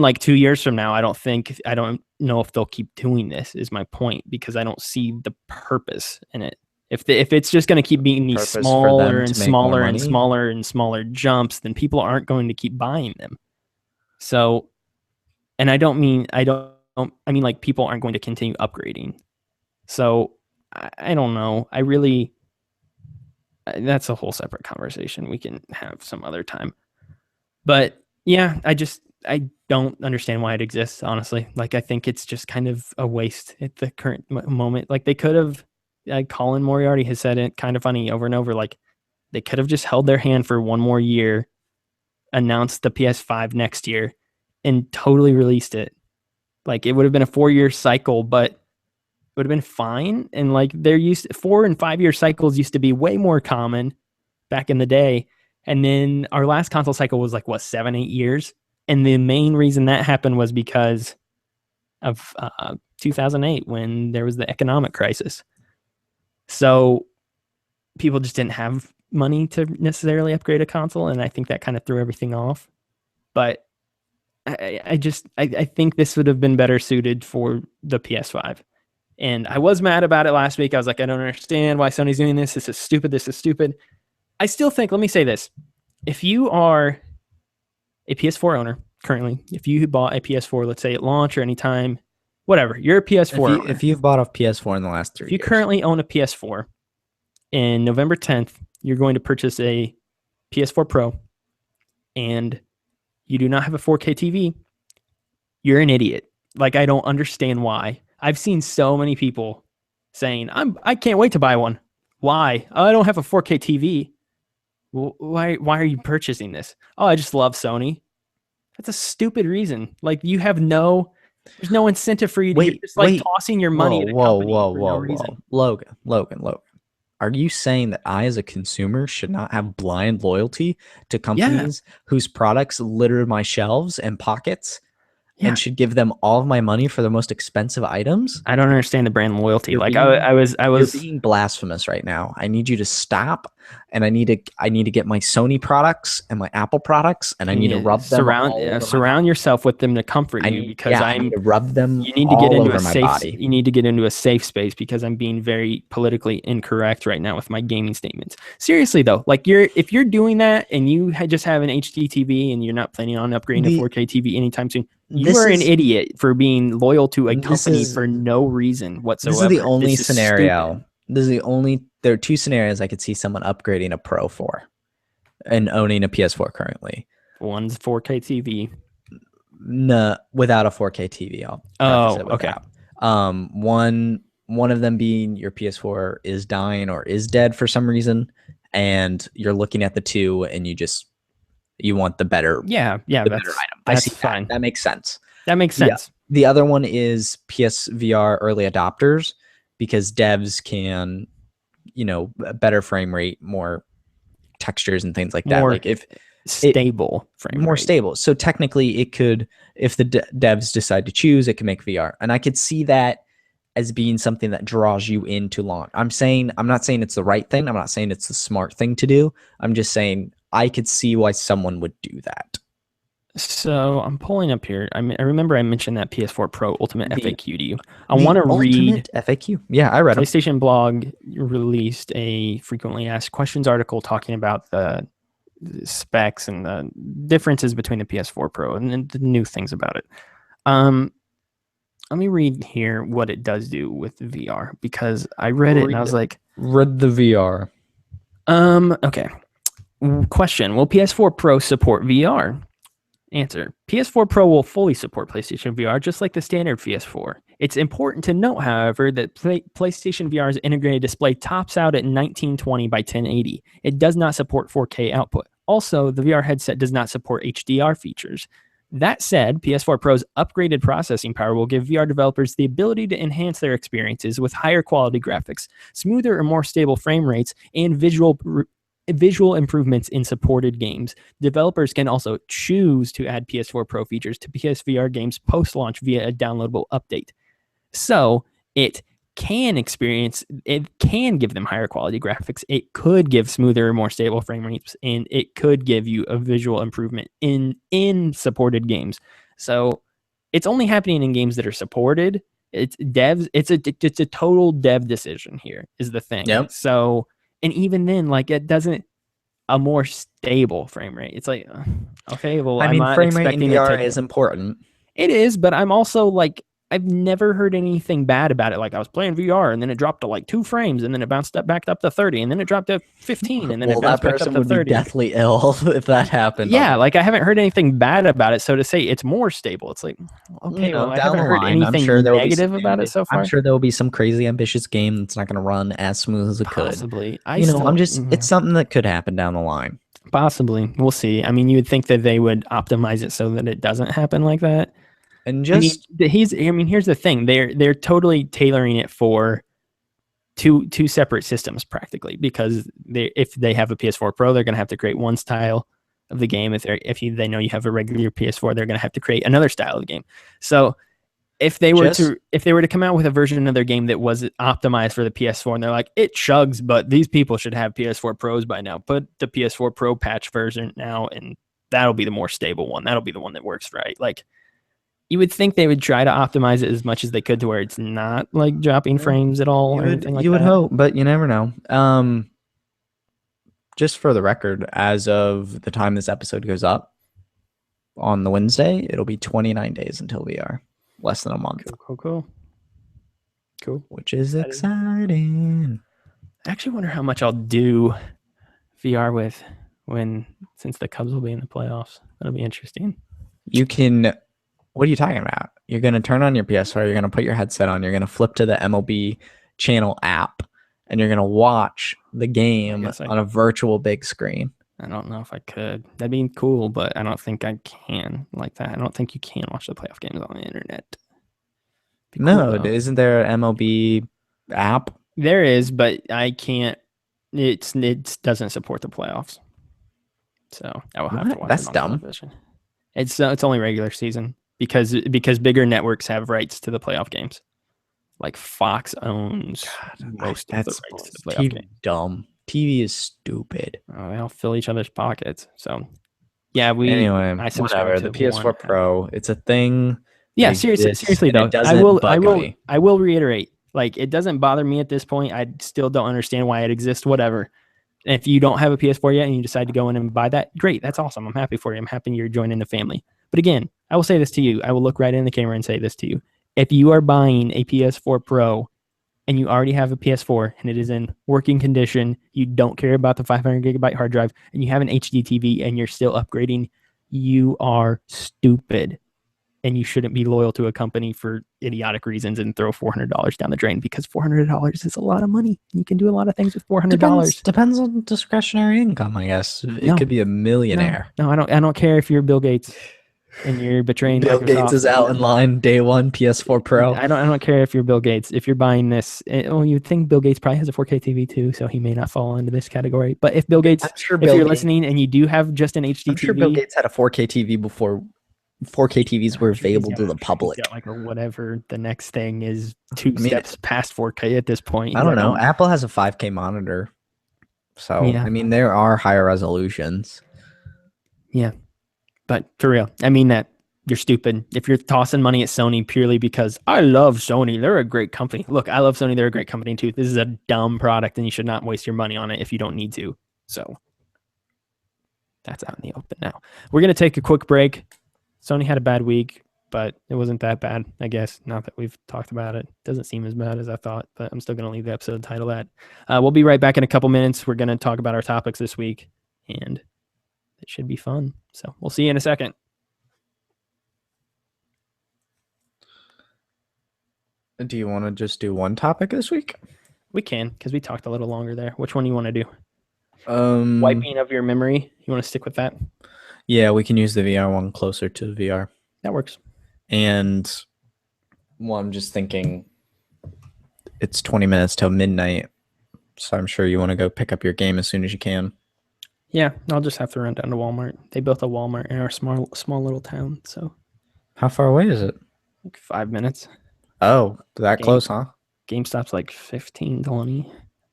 like 2 years from now, I don't know if they'll keep doing this is my point, because I don't see the purpose in it. If it's just going to keep being these smaller and smaller and smaller and smaller jumps, then people aren't going to keep buying them. So, and I mean like people aren't going to continue upgrading. So I don't know. That's a whole separate conversation we can have some other time. But yeah, I don't understand why it exists, honestly. Like, I think it's just kind of a waste at the current moment. Like, they could have, Colin Moriarty has said it kind of funny over and over. Like, they could have just held their hand for one more year, announced the PS5 next year, and totally released it. Like, it would have been a 4-year cycle, but it would have been fine. And like, 4 and 5 year cycles used to be way more common back in the day. And then our last console cycle was like, what, 7-8 years? And the main reason that happened was because of 2008, when there was the economic crisis. So people just didn't have money to necessarily upgrade a console, and I think that kind of threw everything off. But I think this would have been better suited for the PS5. And I was mad about it last week. I was like, I don't understand why Sony's doing this. This is stupid. I still think, let me say this. If you are a PS4 owner currently, if you bought a PS4, let's say at launch or anytime, whatever, you're a PS4 owner. If you've bought a PS4 in the last 3 years. If you currently own a PS4, in November 10th, you're going to purchase a PS4 Pro, and you do not have a 4K TV, you're an idiot. Like, I don't understand why. I've seen so many people saying, I can't wait to buy one. Why? I don't have a 4K TV. Why are you purchasing this? Oh, I just love Sony. That's a stupid reason. Like, there's no incentive for you to just tossing your money at a company for no reason. Logan. Are you saying that I, as a consumer, should not have blind loyalty to companies whose products litter my shelves and pockets? Yeah. And should give them all of my money for the most expensive items? I don't understand the brand loyalty. You're being blasphemous right now. I need you to stop. and I need to get my Sony products and my Apple products, and I need to rub them all over my surround body. yourself with them to comfort you, because I need to rub them you need to get all into a over my safe body. you need to get into a safe space, because I'm being very politically incorrect right now with my gaming statements. Seriously though, like if you're doing that and you just have an HD TV and you're not planning on upgrading to 4K TV anytime soon, you are an idiot for being loyal to a company for no reason whatsoever. This is the only scenario. Stupid. There are two scenarios I could see someone upgrading a Pro for and owning a PS4 currently. One's 4K TV. No, without a 4K TV. I'll preface it with okay. that. One of them being your PS4 is dying or is dead for some reason, and you're looking at the two and you want the better. Yeah, the better item. I see fine. That makes sense. That makes sense. The other one is PSVR early adopters, because devs can, better frame rate, more textures and things like that. Like if stable frame more rate. Stable. So technically it could, if the devs decide to choose, it can make VR. And I could see that as being something that draws you into launch. I'm not saying it's the right thing. I'm not saying it's the smart thing to do. I'm just saying I could see why someone would do that. So I'm pulling up here. I remember I mentioned that PS4 Pro Ultimate FAQ to you. I want to read FAQ. Yeah, I read it. PlayStation Blog released a frequently asked questions article talking about the specs and the differences between the PS4 Pro and the new things about it. Let me read here what it does do with VR, because I read it and I was like, read the VR. Okay. Question: will PS4 Pro support VR? Answer: PS4 Pro will fully support PlayStation VR, just like the standard PS4. It's important to note, however, that PlayStation VR's integrated display tops out at 1920 by 1080. It does not support 4K output. Also, the VR headset does not support HDR features. That said, PS4 Pro's upgraded processing power will give VR developers the ability to enhance their experiences with higher quality graphics, smoother and more stable frame rates, and visual improvements in supported games. Developers can also choose to add PS4 Pro features to PSVR games post-launch via a downloadable update. So it can give them higher quality graphics. It could give smoother, more stable frame rates, and it could give you a visual improvement in supported games. So it's only happening in games that are supported. It's devs. It's a total dev decision here is the thing. Yep. So, and even then, like, it doesn't a more stable frame rate. It's like, okay, well, I mean, frame rate in VR is important. It is, but I'm also like, I've never heard anything bad about it. Like, I was playing VR and then it dropped to like 2 frames and then it bounced back up to 30 and then it dropped to 15 and then it bounced back up to 30. That person would be deathly ill if that happened. Yeah, like I haven't heard anything bad about it. So to say it's more stable, it's like, okay, well, I haven't heard anything negative about it so far. I'm sure there will be some crazy ambitious game that's not going to run as smooth as it could. Possibly. It's something that could happen down the line. Possibly. We'll see. I mean, you would think that they would optimize it so that it doesn't happen like that. And just here's the thing. They're totally tailoring it for two separate systems practically, because if they have a PS4 Pro, they're going to have to create one style of the game. If they know you have a regular PS4, they're going to have to create another style of the game. So if they were to come out with a version of their game that was optimized for the PS4 and they're like, it chugs, but these people should have PS4 Pros by now, put the PS4 Pro patch version now, and that'll be the more stable one. That'll be the one that works right. Like, you would think they would try to optimize it as much as they could to where it's not like dropping frames at all or anything like that. You would hope, but you never know. Just for the record, as of the time this episode goes up on the Wednesday, it'll be 29 days until VR. Less than a month. Cool. Which is exciting. I actually wonder how much I'll do VR with since the Cubs will be in the playoffs. That'll be interesting. What are you talking about? You're going to turn on your PS4, you're going to put your headset on, you're going to flip to the MLB channel app, and you're going to watch the game on a virtual big screen. I don't know if I could. That'd be cool, but I don't think I can like that. I don't think you can watch the playoff games on the internet. No, isn't there an MLB app? There is, but I can't. It doesn't support the playoffs, so I will have to watch. That's it on dumb. Television. It's only regular season because bigger networks have rights to the playoff games. Like Fox owns most of the rights to the playoff games. Dumb. TV is stupid. They all fill each other's pockets. So yeah, Anyway, I subscribe whatever. to The PS4 one. Pro, it's a thing that Yeah, exists seriously and it though, doesn't bug me. I will reiterate. Like, it doesn't bother me at this point. I still don't understand why it exists. Whatever. And if you don't have a PS4 yet and you decide to go in and buy that, great. That's awesome. I'm happy for you. I'm happy you're joining the family. But again, I will say this to you. I will look right in the camera and say this to you. If you are buying a PS4 Pro and you already have a PS4 and it is in working condition, you don't care about the 500 gigabyte hard drive, and you have an HD TV and you're still upgrading, you are stupid. And you shouldn't be loyal to a company for idiotic reasons and throw $400 down the drain, because $400 is a lot of money. You can do a lot of things with $400. Depends on discretionary income, I guess. It could be a millionaire. No, I don't care if you're Bill Gates and you're betraying Bill Microsoft. Gates is out in line day one, PS4 Pro. I don't care if you're Bill Gates. If you're buying this, you'd think Bill Gates probably has a 4K TV too, so he may not fall into this category. But if Bill Gates, if you're listening and you do have just an HD I'm sure TV, Bill Gates had a 4K TV before 4K TVs were available to the public. He's got like whatever the next thing is, steps past 4K at this point. I don't know. Apple has a 5K monitor. So, yeah. I mean, there are higher resolutions. Yeah. But for real, I mean that. You're stupid if you're tossing money at Sony purely because I love Sony. They're a great company. Look, I love Sony. They're a great company too. This is a dumb product and you should not waste your money on it if you don't need to. So that's out in the open now. We're going to take a quick break. Sony had a bad week, but it wasn't that bad, I guess. Now that we've talked about it, doesn't seem as bad as I thought, but I'm still going to leave the episode title at. We'll be right back in a couple minutes. We're going to talk about our topics this week, and it should be fun. So we'll see you in a second. Do you want to just do one topic this week? We can, because we talked a little longer there. Which one do you want to do? Wiping of your memory. You want to stick with that? Yeah, we can use the VR one closer to the VR. That works. And well, I'm just thinking it's 20 minutes till midnight, so I'm sure you want to go pick up your game as soon as you can. Yeah, I'll just have to run down to Walmart. They built a Walmart in our small little town. So, how far away is it? Like 5 minutes. Oh, that close, huh? GameStop's like 15, 20.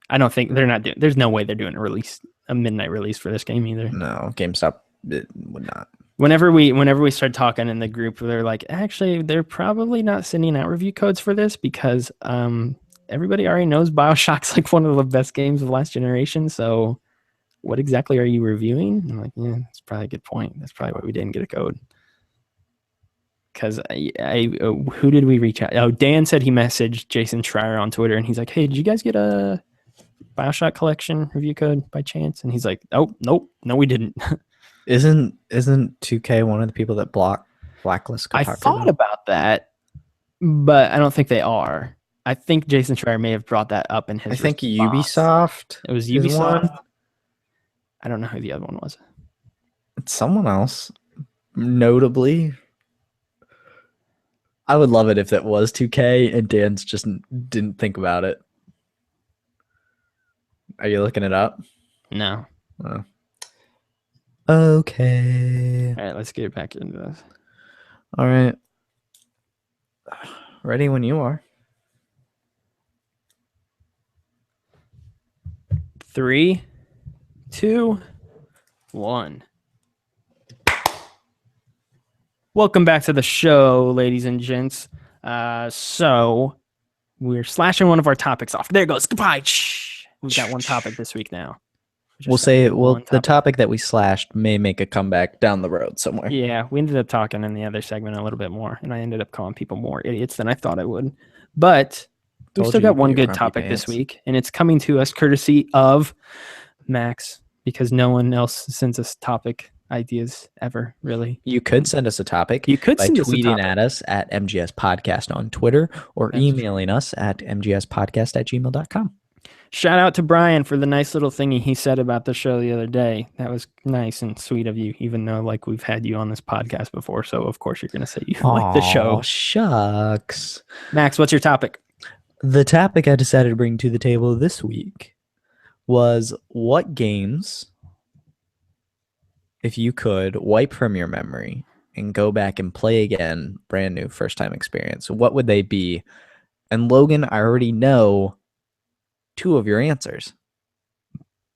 I don't think they're not doing. There's no way they're doing a midnight release for this game either. No, GameStop would not. Whenever we start talking in the group, they're like, actually, they're probably not sending out review codes for this because everybody already knows BioShock's like one of the best games of the last generation. So, what exactly are you reviewing? I'm like, yeah, that's probably a good point. That's probably why we didn't get a code. Because who did we reach out? Oh, Dan said he messaged Jason Schreier on Twitter, and he's like, hey, did you guys get a BioShock collection review code by chance? And he's like, oh, nope, no, we didn't. Isn't 2K one of the people that blacklist Kotaku? I thought about that, but I don't think they are. I think Jason Schreier may have brought that up in his response. Ubisoft. It was Ubisoft. I don't know who the other one was. It's someone else, notably. I would love it if that was 2K and Dan's just didn't think about it. Are you looking it up? No. Oh. Okay. All right, let's get back into this. All right. Ready when you are. 3, 2, 1. Welcome back to the show, ladies and gents. So we're slashing one of our topics off. There it goes. Goodbye. Shh. We've got one topic this week now. The topic that we slashed may make a comeback down the road somewhere. Yeah, we ended up talking in the other segment a little bit more, and I ended up calling people more idiots than I thought I would. But we've still got one good topic this week, and it's coming to us courtesy of Max, because no one else sends us topic ideas ever, really. You could send us a topic. You could by send us a tweeting topic at us at MGS Podcast on Twitter or emailing us at mgspodcast@gmail.com. Shout out to Brian for the nice little thingy he said about the show the other day. That was nice and sweet of you, even though like we've had you on this podcast before. So of course you're going to say you like the show. Shucks. Max, what's your topic? The topic I decided to bring to the table this week was what games, if you could wipe from your memory and go back and play again, brand new first time experience, what would they be? And Logan, I already know 2 of your answers.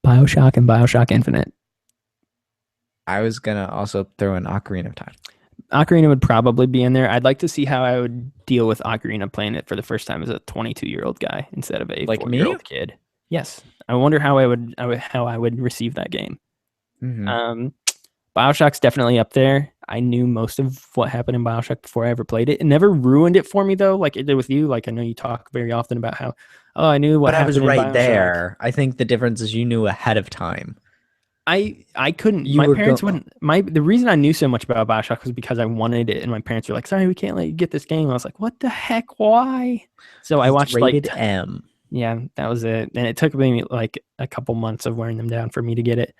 BioShock and BioShock Infinite. I was gonna also throw in Ocarina of Time. Ocarina would probably be in there. I'd like to see how I would deal with Ocarina playing it for the first time as a 22-year-old guy instead of a Like 4-year-old kid. Yes, I wonder how I would receive that game. Mm-hmm. BioShock's definitely up there. I knew most of what happened in BioShock before I ever played it. It never ruined it for me though, like it did with you. Like I know you talk very often about how, oh, I knew what But I was happened in right BioShock. there. I think the difference is you knew ahead of time. I couldn't. You My were parents go. wouldn't. The reason I knew so much about BioShock was because I wanted it, and my parents were like, "Sorry, we can't let you get this game." I was like, "What the heck? Why?" So I Because it's watched like, rated M. yeah, that was it, and it took me like a couple months of wearing them down for me to get it.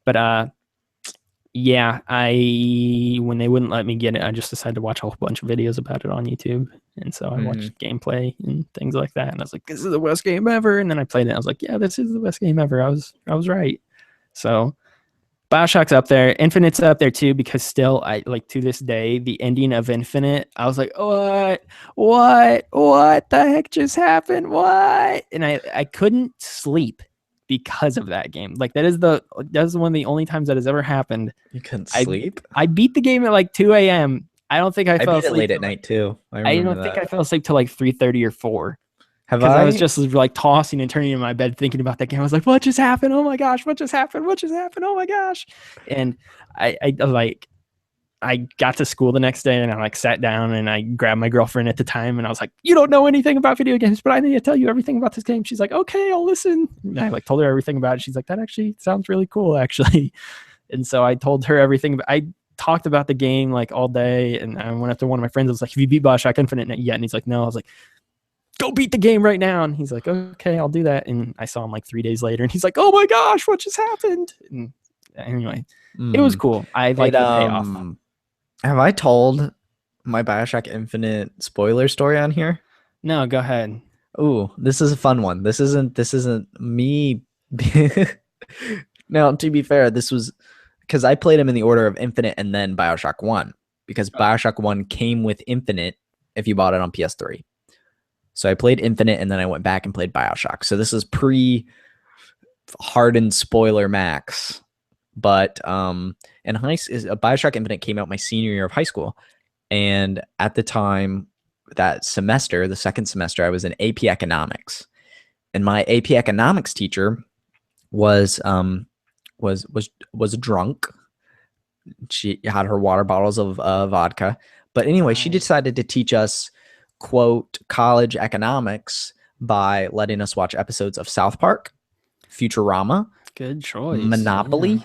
But yeah, when they wouldn't let me get it, I just decided to watch a whole bunch of videos about it on YouTube, and so I Mm-hmm. watched gameplay and things like that, and I was like, "This is the best game ever!" And then I played it, and I was like, "Yeah, this is the best game ever." I was right. So BioShock's up there. Infinite's up there too, because still, I like to this day, the ending of Infinite, I was like, what the heck just happened? What? And I couldn't sleep because of that game. Like that is one of the only times that has ever happened. You couldn't I sleep. I beat the game at like 2 a.m. I don't think I I fell beat it asleep late at till like night too. I I remember don't think that. I fell asleep till like 3:30 or 4 Have because I was I? just like tossing and turning in my bed thinking about that game. I was like, what just happened? Oh my gosh, what just happened? What just happened? Oh my gosh. And I like I got to school the next day and I like sat down and I grabbed my girlfriend at the time and I was like, you don't know anything about video games, but I need to tell you everything about this game. She's like, okay, I'll listen. And I like told her everything about it. She's like, that actually sounds really cool, actually. And so I told her everything. I talked about the game like all day, and I went up to one of my friends. I was like, have you beat BioShock Infinite yet? And he's like, no. I was like, go beat the game right now. And he's like, okay, I'll do that. And I saw him like 3 days later and he's like, oh my gosh, what just happened? And anyway, it was cool. I It like the payoff. Have I told my BioShock Infinite spoiler story on here? No, go ahead. Ooh, this is a fun one. This isn't me. Now, to be fair, this was because I played them in the order of Infinite and then BioShock 1, because BioShock 1 came with Infinite if you bought it on PS3. So I played Infinite and then I went back and played BioShock. So this is pre hardened spoiler max. But in BioShock Infinite came out my senior year of high school. And at the time, that semester, the second semester, I was in AP Economics. And my AP Economics teacher was drunk. She had her water bottles of vodka. But anyway, she decided to teach us, quote, college economics by letting us watch episodes of South Park, Futurama, Good choice. Monopoly, Yeah.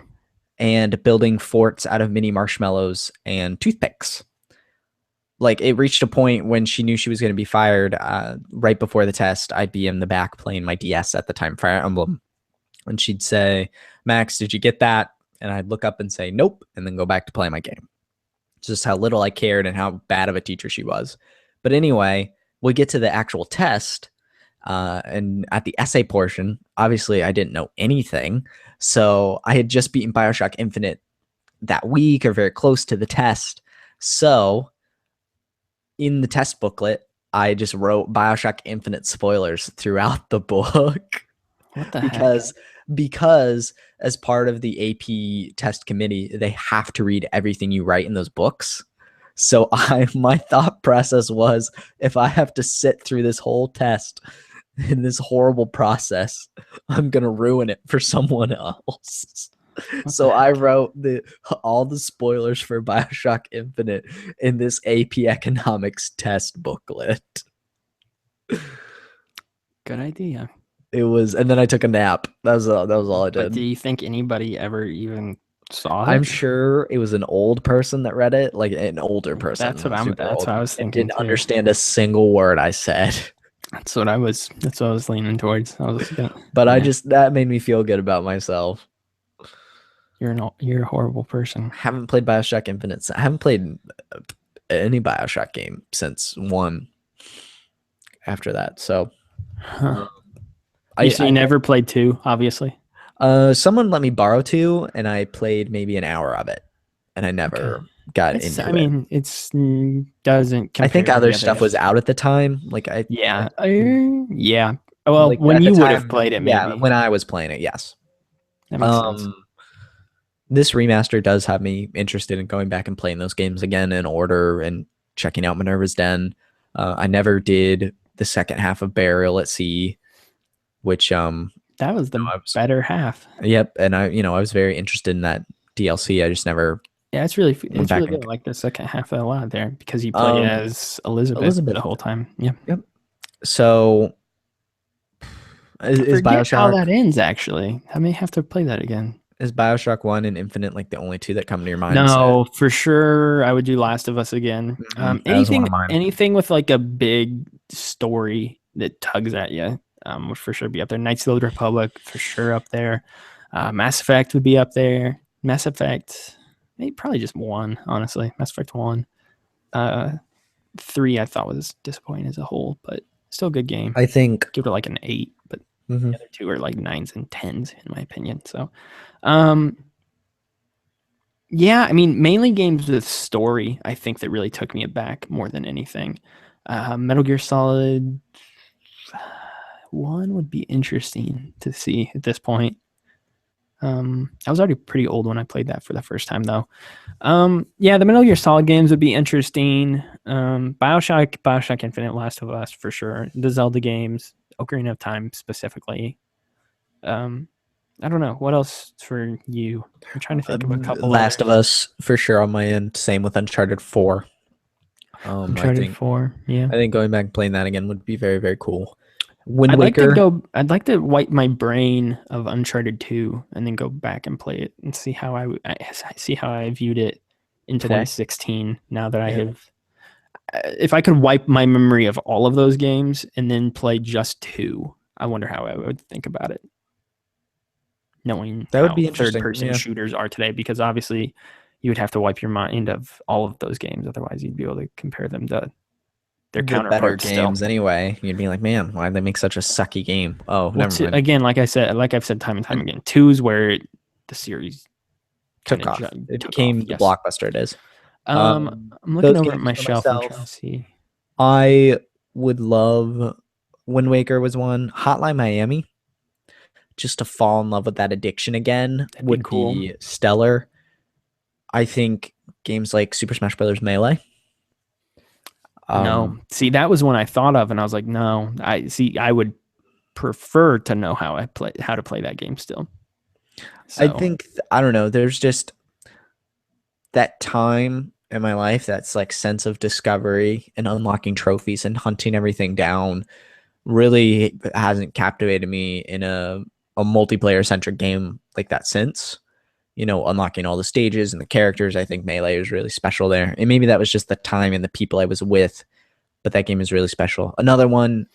and building forts out of mini marshmallows and toothpicks. Like, it reached a point when she knew she was going to be fired. Right before the test, I'd be in the back playing my DS at the time, Fire Emblem. And she'd say, Max, did you get that? And I'd look up and say, nope, and then go back to play my game. Just how little I cared and how bad of a teacher she was. But anyway, we get to the actual test. And at the essay portion, obviously I didn't know anything. So I had just beaten BioShock Infinite that week or very close to the test. So in the test booklet, I just wrote BioShock Infinite spoilers throughout the book. What the because heck? because as part of the AP test committee, they have to read everything you write in those books. So my thought process was, if I have to sit through this whole test in this horrible process, I'm gonna ruin it for someone else. So I wrote all the spoilers for BioShock Infinite in this AP Economics test booklet. Good idea. It was, and then I took a nap. That was all I did. But do you think anybody ever even saw it? I'm sure it was an old person that read it, like an older person. That's what I was thinking. Didn't understand a single word I said. That's what I was leaning towards. But yeah. That made me feel good about myself. You're a horrible person. I haven't played BioShock Infinite. I haven't played any BioShock game since 1 after that. So I never played 2, obviously. Someone let me borrow 2 and I played maybe an hour of it and I never got into it. I mean, it's doesn't compare. I think other stuff was out at the time. Like yeah. Well, like when you would have played it, maybe. Yeah, when I was playing it, yes. That makes sense. This remaster does have me interested in going back and playing those games again in order and checking out Minerva's Den. I never did the second half of Burial at Sea, which That was the I was better half. yep, and I was very interested in that DLC. I just never Yeah, went it's really back good. and I like the second half a lot there because you play as Elizabeth the Elizabeth. whole time. Yeah. Yep. So I is forget how BioShock that ends, actually. I may have to play that again. is BioShock 1 and Infinite like the only two that come to your mindset? No, for sure. I would do Last of Us again. That was one of Anything, mine. anything with like a big story that tugs at you, would for sure be up there. Knights of the Old Republic for sure up there. Mass Effect would be up there. Mass Effect, maybe probably just one, honestly. Mass Effect 1. 3 I thought was disappointing as a whole, but still a good game. I think Give it like an 8, but mhm. the other two are like 9s and 10s in my opinion. So, um, yeah, I mean, mainly games with story, I think that really took me aback more than anything. Metal Gear Solid 1 would be interesting to see at this point. I was already pretty old when I played that for the first time, though. Yeah, the Metal Gear Solid games would be interesting. Bioshock Infinite, Last of Us for sure. The Zelda games, Ocarina of Time specifically. I don't know what else for you. I'm trying to think of a couple Last of others. Us for sure on my end. Same with Uncharted 4. I Uncharted think 4, yeah. going back and playing that again would be very, very cool. Wind I'd like to Waker. go. I'd like to wipe my brain of Uncharted 2 and then go back and play it and see how I see how I viewed it in Today? 2016. Now that I Yeah. have, if I could wipe my memory of all of those games and then play just 2, I wonder how I would think about it. Knowing That would how be interesting. third-person Yeah. shooters are today, because obviously you would have to wipe your mind of all of those games, otherwise you'd be able to compare them to their The better counterparts still. games anyway. You'd be like, man, why'd they make such a sucky game? Oh, Well, never mind. again, like I've said time and time again, 2 is where the series kind Took of off. It took became off. the Yes. blockbuster it is. I'm looking Those over at games my for shelf. I'm trying to myself, see. I would love Wind Waker was one. Hotline Miami, just to fall in love with that addiction again That'd be would cool. be stellar. I think games like Super Smash Bros. Melee. No, see, that was one I thought of, and I was like, no. I would prefer to know how to play that game still. I So think I don't know. There's just that time in my life that's like sense of discovery and unlocking trophies and hunting everything down really hasn't captivated me in a multiplayer centric game like that since. You know, unlocking all the stages and the characters. I think Melee is really special there. And maybe that was just the time and the people I was with, but that game is really special. Another one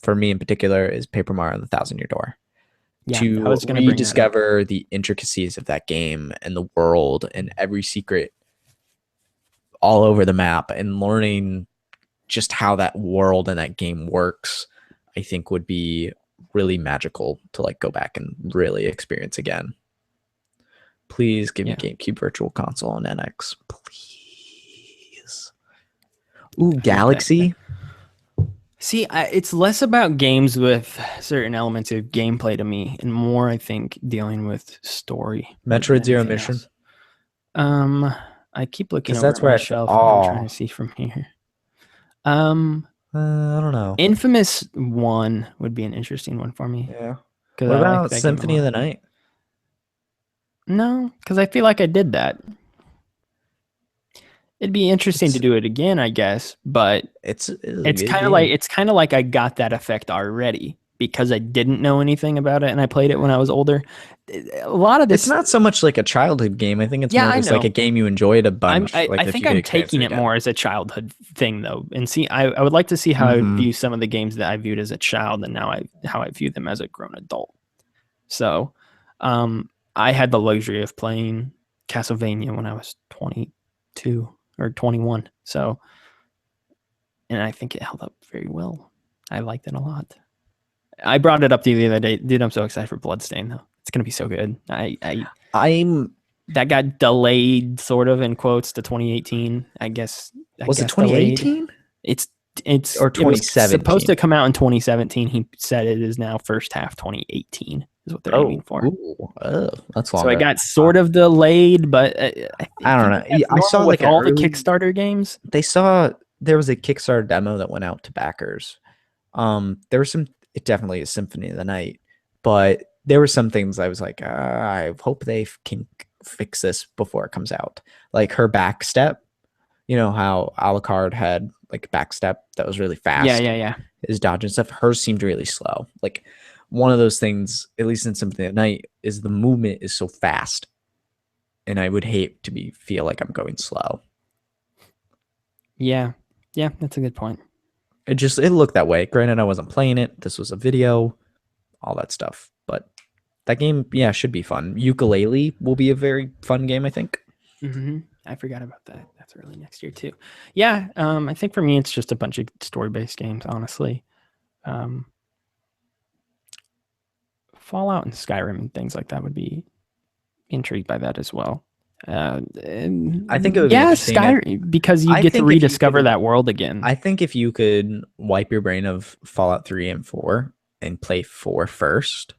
for me in particular is Paper Mario and the Thousand Year Door. yeah, I To was going to bring that up. rediscover the intricacies of that game and the world and every secret all over the map and learning just how that world and that game works, I think would be really magical to like go back and really experience again. Please give me GameCube Virtual Console and NX. Please. Ooh, Galaxy. See, it's less about games with certain elements of gameplay to me, and more, I think, dealing with story. Metroid Zero Mission. I keep looking 'Cause over that's at where my I shelf, feel- and I'm Oh. trying to see from here. I don't know. Infamous 1 would be an interesting one for me. Yeah. Because What I like about that Symphony game of a the lot. Night? No, because I feel like I did that. It'd be interesting to do it again, I guess, but It's kind of like I got that effect already because I didn't know anything about it and I played it when I was older. A lot of this, it's not so much like a childhood game. I think it's more just like a game you enjoyed a bunch. I Like if think you could I'm experience taking it again. more as a childhood thing though, and see, I would like to see how I view some of the games that I viewed as a child and now how I view them as a grown adult. So, I had the luxury of playing Castlevania when I was 22 or 21. So, and I think it held up very well. I liked it a lot. I brought it up to you the other day, dude. I'm so excited for Bloodstain though. It's gonna be so good. I'm that got delayed, sort of in quotes, to 2018. I guess was it 2018? It's or it was 2017. supposed to come out in 2017. He said it is now first half 2018. is what they're aiming Oh, for. ooh, that's So it longer. got sort of delayed, but I if you don't know. think that's I normal saw with like an all the early. Kickstarter games, They saw there was a Kickstarter demo that went out to backers. There was some. It definitely is Symphony of the Night, but there were some things I was like, I hope they can fix this before it comes out. Like her backstep. You know how Alucard had like backstep that was really yeah, fast. yeah, yeah. His dodge and stuff. Hers seemed really slow. Like one of those things, at least in Symphony of the Night, is the movement is so fast, and I would hate to feel like I'm going slow. Yeah, yeah, that's a good point. It looked that way. Granted, I wasn't playing it. This was a video, all that stuff. But that game, yeah, should be fun. Ukulele will be a very fun game, I think. I forgot about that. That's early next year too. Yeah, I think for me it's just a bunch of story-based games, honestly. Um, Fallout and Skyrim and things like that would be intrigued by that as well. I think it would be Yeah, interesting. Skyrim, because you I get to think if you rediscover could, that world again. I think if you could wipe your brain of Fallout 3 and 4 and play 4 first,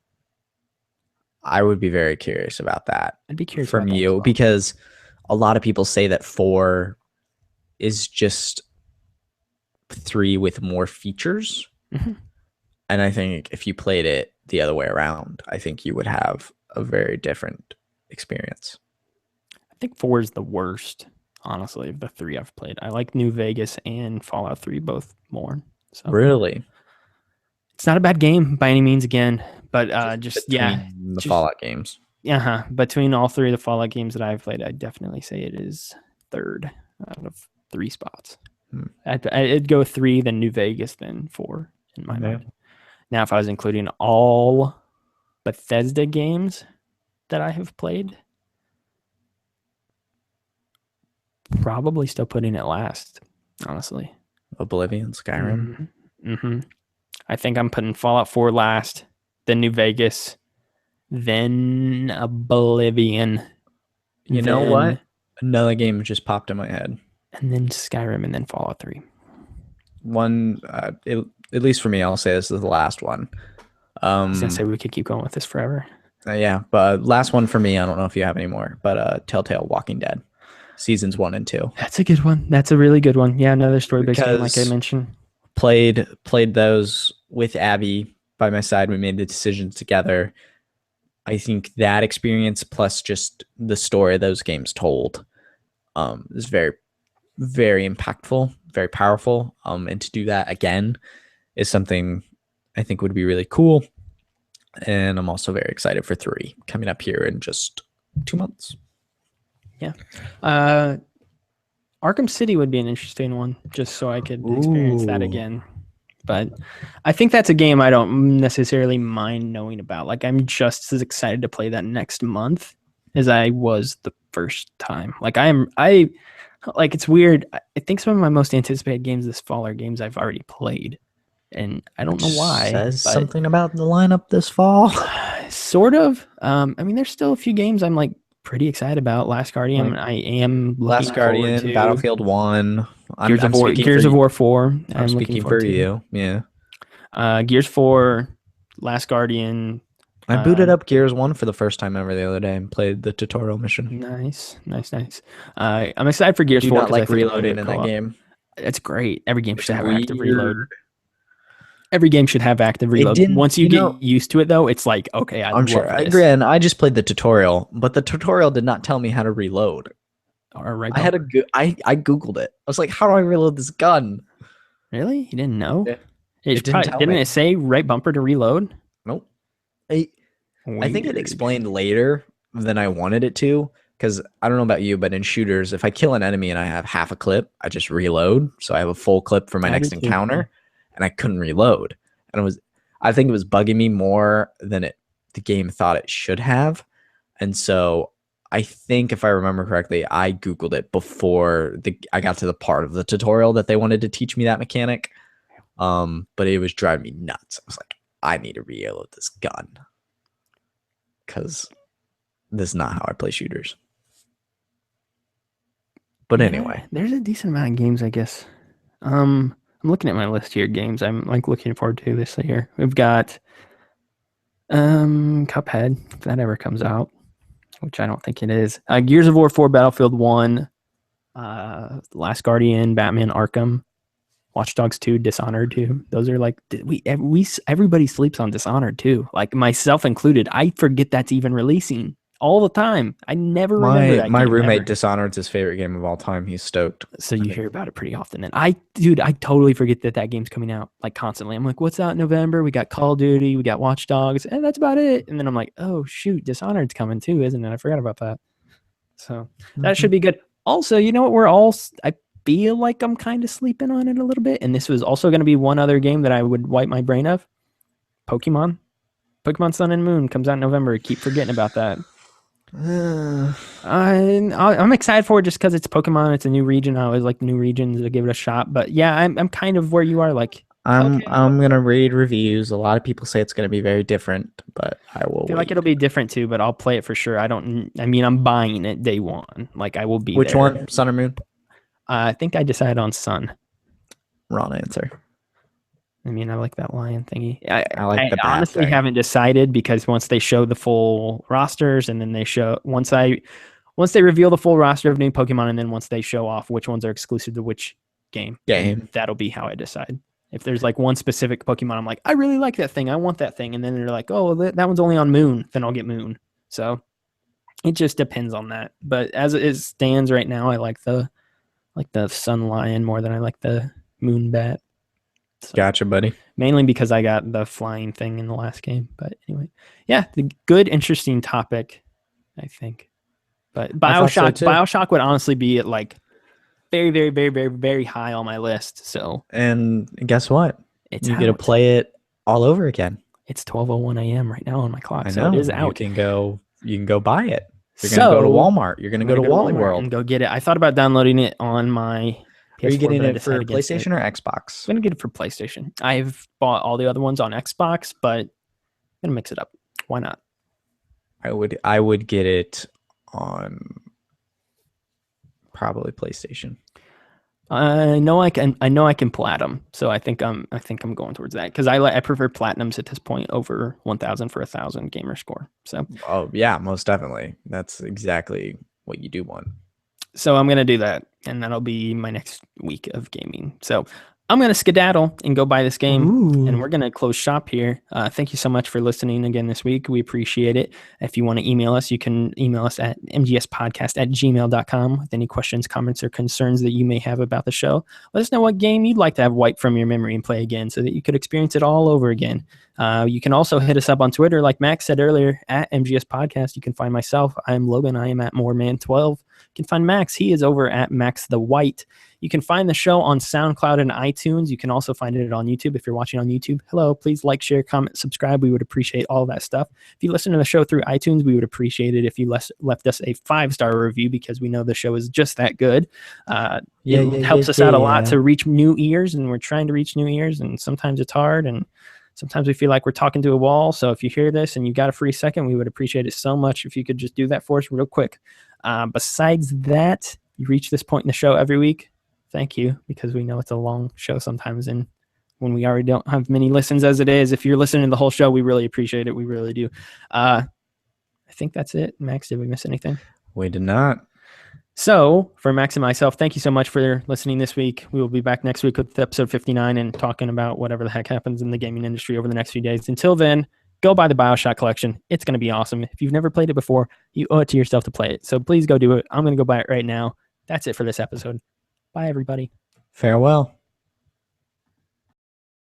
I would be very curious about that I'd be curious from about that as you well. because a lot of people say that 4 is just 3 with more features. Mhm. And I think if you played it the other way around, I think you would have a very different experience. I think 4 is the worst, honestly, of the 3 I've played. I like New Vegas and Fallout 3 both more. So Really? it's not a bad game by any means again, but Just just yeah, between the just Fallout games. between all 3 of the Fallout games that I've played, I'd definitely say it is third out of 3 spots. Hmm. I'd go 3, then New Vegas, then 4 in my Yeah. mind. Now, if I was including all Bethesda games that I have played, probably still putting it last, honestly. Oblivion, Skyrim. Mm-hmm. I think I'm putting Fallout 4 last, then New Vegas, then Oblivion, You know what? Another game just popped in my head. and then Skyrim, and then Fallout 3. One, at least for me, I'll say this is the last one. I was gonna say we could keep going with this forever. Yeah, but last one for me. I don't know if you have any more, but Telltale Walking Dead, seasons 1 and 2. That's a good one. That's a really good one. Yeah, another story-based game, like I Because mentioned. played those with Abby by my side. We made the decisions together. I think that experience plus just the story those games told is very, very impactful, very powerful. And to do that again is something I think would be really cool. And I'm also very excited for 3 coming up here in just 2 months. Yeah. Arkham City would be an interesting one, just so I could experience that again. But I think that's a game I don't necessarily mind knowing about. Like, I'm just as excited to play that next month as I was the first time. Like, it's weird. I think some of my most anticipated games this fall are games I've already played. And I don't know why. Says something about the lineup this fall. Sort of. I mean, there's still a few games I'm like pretty excited about. Last Guardian, Like I am looking Last Guardian, forward to. Battlefield 1. Gears of War, Gears of War 4. I'm looking speaking forward for to. you. Yeah. Gears 4, Last Guardian. I booted up Gears 1 for the first time ever the other day and played the tutorial mission. Nice. I'm excited for Gears Do 4. not like reloading in that game. It's great. Every game should have weird. active reload. Every game should have active reload. Once you get used to it, though, it's like, okay, I'm sure. Again, I just played the tutorial, but the tutorial did not tell me how to reload. Right. I Googled it. I was like, how do I reload this gun? Really? You didn't know? Yeah. Didn't it say right bumper to reload? Nope. I think it explained later than I wanted it to, because I don't know about you, but in shooters, if I kill an enemy and I have half a clip, I just reload. So I have a full clip for my next encounter, and I couldn't reload. And I think it was bugging me more than the game thought it should have. And so I think if I remember correctly, I Googled it before I got to the part of the tutorial that they wanted to teach me that mechanic. But it was driving me nuts. I was like, I need to reload this gun, because this is not how I play shooters. But anyway, there's a decent amount of games, I guess. I'm looking at my list here. Games I'm like looking forward to this year. We've got Cuphead, if that ever comes out, which I don't think it is. Gears of War 4, Battlefield 1, Last Guardian, Batman Arkham, Watch Dogs 2, Dishonored 2. Those are like everybody sleeps on Dishonored 2, like myself included. I forget that's even releasing all the time. I never remember that My game roommate ever. Dishonored's his favorite game of all time. He's stoked. So you hear about it pretty often. And I totally forget that game's coming out like constantly. I'm like, what's out in November? We got Call of Duty, we got Watch Dogs, and that's about it. And then I'm like, oh shoot, Dishonored's coming too, isn't it? I forgot about that. So that should be good. Also, you know what? I feel like I'm kind of sleeping on it a little bit. And this was also going to be one other game that I would wipe my brain of. Pokemon Sun and Moon comes out in November. Keep forgetting about that. I'm excited for it just because it's Pokemon. It's a new region. I always like new regions to give it a shot. But yeah, I'm kind of where you are. Like, I'm okay, gonna read reviews. A lot of people say it's gonna be very different, but I will I feel wait. like it'll be different too. But I'll play it for sure. I mean, I'm buying it day one. Like, I will be Which there. one? Sun or Moon? I think I decided on Sun. Wrong answer. I mean, I like that lion thingy. I like the bat honestly thing. haven't decided because once they show the full rosters and then they show once they reveal the full roster of new Pokemon and then once they show off which ones are exclusive to which game, that'll be how I decide. If there's like one specific Pokemon, I'm like, I really like that thing. I want that thing. And then they're like, oh, that one's only on Moon. Then I'll get Moon. So it just depends on that. But as it stands right now, I like the Sun Lion more than I like the Moon Bat. So, gotcha, buddy. Mainly because I got the flying thing in the last game. But anyway, yeah, the good, interesting topic, I think. But Bioshock would honestly be at like very, very, very, very, very high on my list. So, and guess what? You get to play it all over again. It's 12:01 a.m. right now on my clock. I know. So it is out. You can go buy it. You're gonna go to Walmart. You're gonna go to Wally World and go get it. I thought about downloading it on my PS4. Are you getting it for PlayStation or Xbox? I'm gonna get it for PlayStation. I've bought all the other ones on Xbox, but I'm gonna mix it up. Why not? I would get it on probably PlayStation. I know I can platinum, so I think I'm going towards that because I prefer platinums at this point over 1,000 for 1,000 gamer score. So yeah, most definitely. That's exactly what you do want. So I'm gonna do that, and that'll be my next week of gaming. So I'm going to skedaddle and go buy this game, and we're going to close shop here. Thank you so much for listening again this week. We appreciate it. If you want to email us, you can email us at mgspodcast@gmail.com with any questions, comments, or concerns that you may have about the show. Let us know what game you'd like to have wiped from your memory and play again so that you could experience it all over again. You can also hit us up on Twitter, like Max said earlier, at MGS Podcast. You can find myself. I'm Logan. I am at Moreman12. You can find Max. He is over at Max the White. You can find the show on SoundCloud and iTunes. You can also find it on YouTube if you're watching on YouTube. Hello, please like, share, comment, subscribe. We would appreciate all that stuff. If you listen to the show through iTunes, we would appreciate it if you left us a 5-star review because we know the show is just that good. It helps us out a lot to reach new ears, and we're trying to reach new ears, and sometimes it's hard, and sometimes we feel like we're talking to a wall. So if you hear this and you got a free second, we would appreciate it so much if you could just do that for us real quick. Besides that, you reach this point in the show every week. Thank you, because we know it's a long show sometimes, and when we already don't have many listens as it is, if you're listening to the whole show, we really appreciate it. We really do. I think that's it. Max, did we miss anything? We did not. So for Max and myself, thank you so much for listening this week. We will be back next week with episode 59 and talking about whatever the heck happens in the gaming industry over the next few days. Until then, go buy the BioShock collection. It's going to be awesome. If you've never played it before, you owe it to yourself to play it. So please go do it. I'm going to go buy it right now. That's it for this episode. Bye, everybody. Farewell.